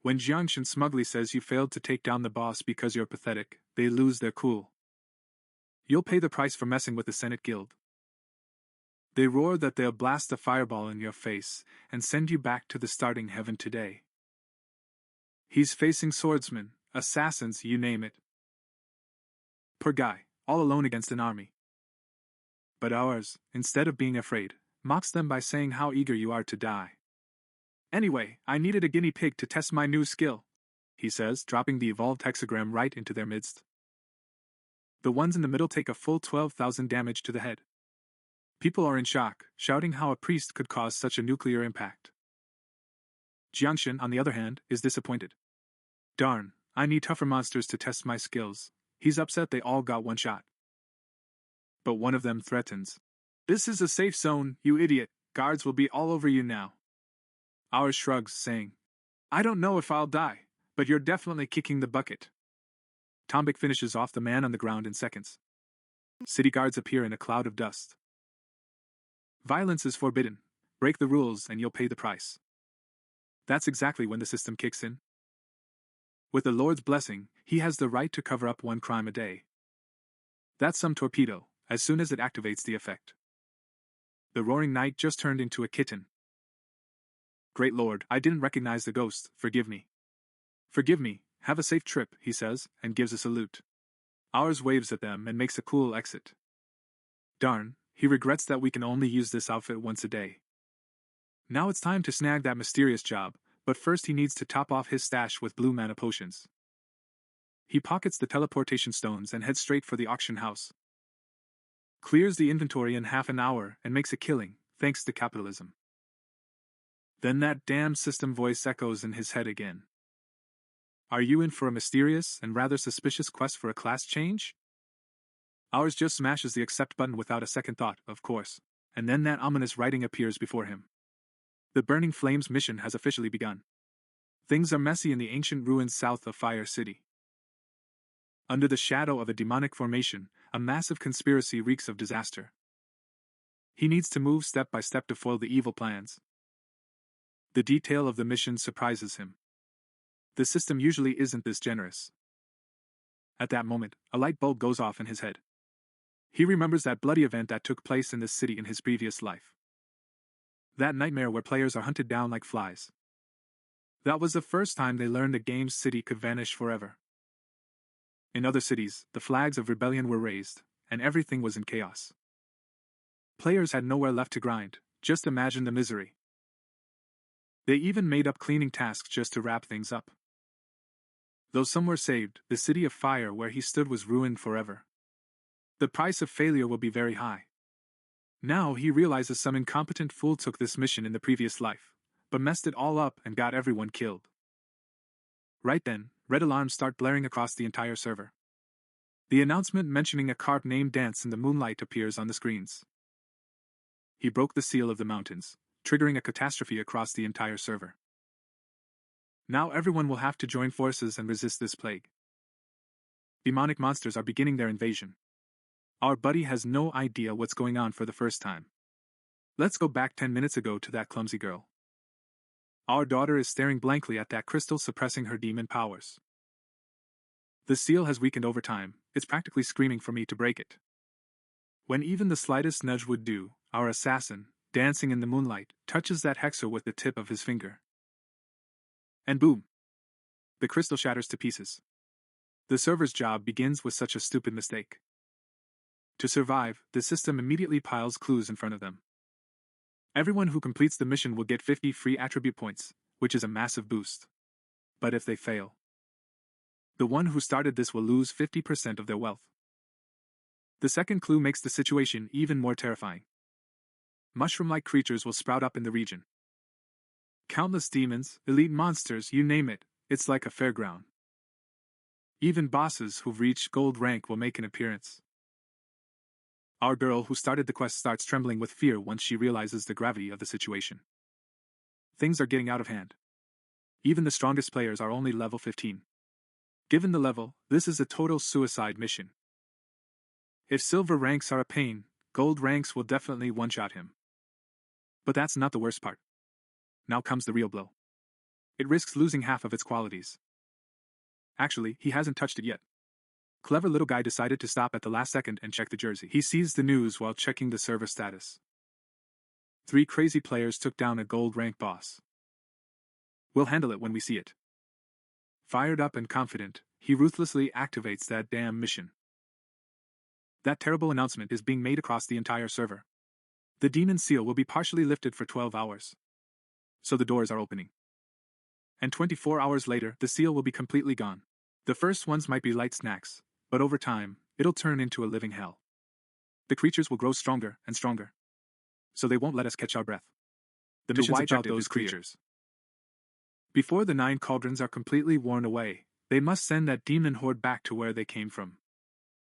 A: When Jiangshan smugly says you failed to take down the boss because you're pathetic, they lose their cool. You'll pay the price for messing with the Senate Guild. They roar that they'll blast a fireball in your face and send you back to the starting heaven today. He's facing swordsmen, assassins, you name it. Poor guy, all alone against an army. But ours, instead of being afraid, mocks them by saying how eager you are to die. Anyway, I needed a guinea pig to test my new skill, he says, dropping the evolved hexagram right into their midst. The ones in the middle take a full 12,000 damage to the head. People are in shock, shouting how a priest could cause such a nuclear impact. Jiangshan, on the other hand, is disappointed. Darn, I need tougher monsters to test my skills. He's upset they all got one shot. But one of them threatens. This is a safe zone, you idiot. Guards will be all over you now. Ours shrugs, saying, I don't know if I'll die, but you're definitely kicking the bucket. Tombik finishes off the man on the ground in seconds. City guards appear in a cloud of dust. Violence is forbidden. Break the rules and you'll pay the price. That's exactly when the system kicks in. With the Lord's blessing, he has the right to cover up one crime a day. That's some torpedo, as soon as it activates the effect. The roaring knight just turned into a kitten. Great Lord, I didn't recognize the ghost, forgive me. Forgive me, have a safe trip, he says, and gives a salute. Ours waves at them and makes a cool exit. Darn, he regrets that we can only use this outfit once a day. Now it's time to snag that mysterious job, but first he needs to top off his stash with blue mana potions. He pockets the teleportation stones and heads straight for the auction house. Clears the inventory in half an hour and makes a killing, thanks to capitalism. Then that damn system voice echoes in his head again. Are you in for a mysterious and rather suspicious quest for a class change? Ours just smashes the accept button without a second thought, of course, and then that ominous writing appears before him. The Burning Flames mission has officially begun. Things are messy in the ancient ruins south of Fire City. Under the shadow of a demonic formation, a massive conspiracy reeks of disaster. He needs to move step by step to foil the evil plans. The detail of the mission surprises him. The system usually isn't this generous. At that moment, a light bulb goes off in his head. He remembers that bloody event that took place in this city in his previous life. That nightmare where players are hunted down like flies. That was the first time they learned the game's city could vanish forever. In other cities, the flags of rebellion were raised, and everything was in chaos. Players had nowhere left to grind, just imagine the misery. They even made up cleaning tasks just to wrap things up. Though some were saved, the city of fire where he stood was ruined forever. The price of failure will be very high. Now he realizes some incompetent fool took this mission in the previous life, but messed it all up and got everyone killed. Right then, red alarms start blaring across the entire server. The announcement mentioning a carp named Dance in the Moonlight appears on the screens. He broke the seal of the mountains, triggering a catastrophe across the entire server. Now everyone will have to join forces and resist this plague. Demonic monsters are beginning their invasion. Our buddy has no idea what's going on for the first time. Let's go back 10 minutes ago to that clumsy girl. Our daughter is staring blankly at that crystal suppressing her demon powers. The seal has weakened over time, it's practically screaming for me to break it. When even the slightest nudge would do, our assassin, dancing in the moonlight, touches that hexer with the tip of his finger. And boom! The crystal shatters to pieces. The server's job begins with such a stupid mistake. To survive, the system immediately piles clues in front of them. Everyone who completes the mission will get 50 free attribute points, which is a massive boost. But if they fail, the one who started this will lose 50% of their wealth. The second clue makes the situation even more terrifying. Mushroom-like creatures will sprout up in the region. Countless demons, elite monsters, you name it, it's like a fairground. Even bosses who've reached gold rank will make an appearance. Our girl who started the quest starts trembling with fear once she realizes the gravity of the situation. Things are getting out of hand. Even the strongest players are only level 15. Given the level, this is a total suicide mission. If silver ranks are a pain, gold ranks will definitely one-shot him. But that's not the worst part. Now comes the real blow. It risks losing half of its qualities. Actually, he hasn't touched it yet. Clever little guy decided to stop at the last second and check the jersey. He sees the news while checking the server status. 3 crazy players took down a gold rank boss. We'll handle it when we see it. Fired up and confident, he ruthlessly activates that damn mission. That terrible announcement is being made across the entire server. The demon seal will be partially lifted for 12 hours. So the doors are opening. And 24 hours later, the seal will be completely gone. The first ones might be light snacks, but over time, it'll turn into a living hell. The creatures will grow stronger and stronger. So they won't let us catch our breath. The mission's objective is creatures. Before the 9 cauldrons are completely worn away, they must send that demon horde back to where they came from.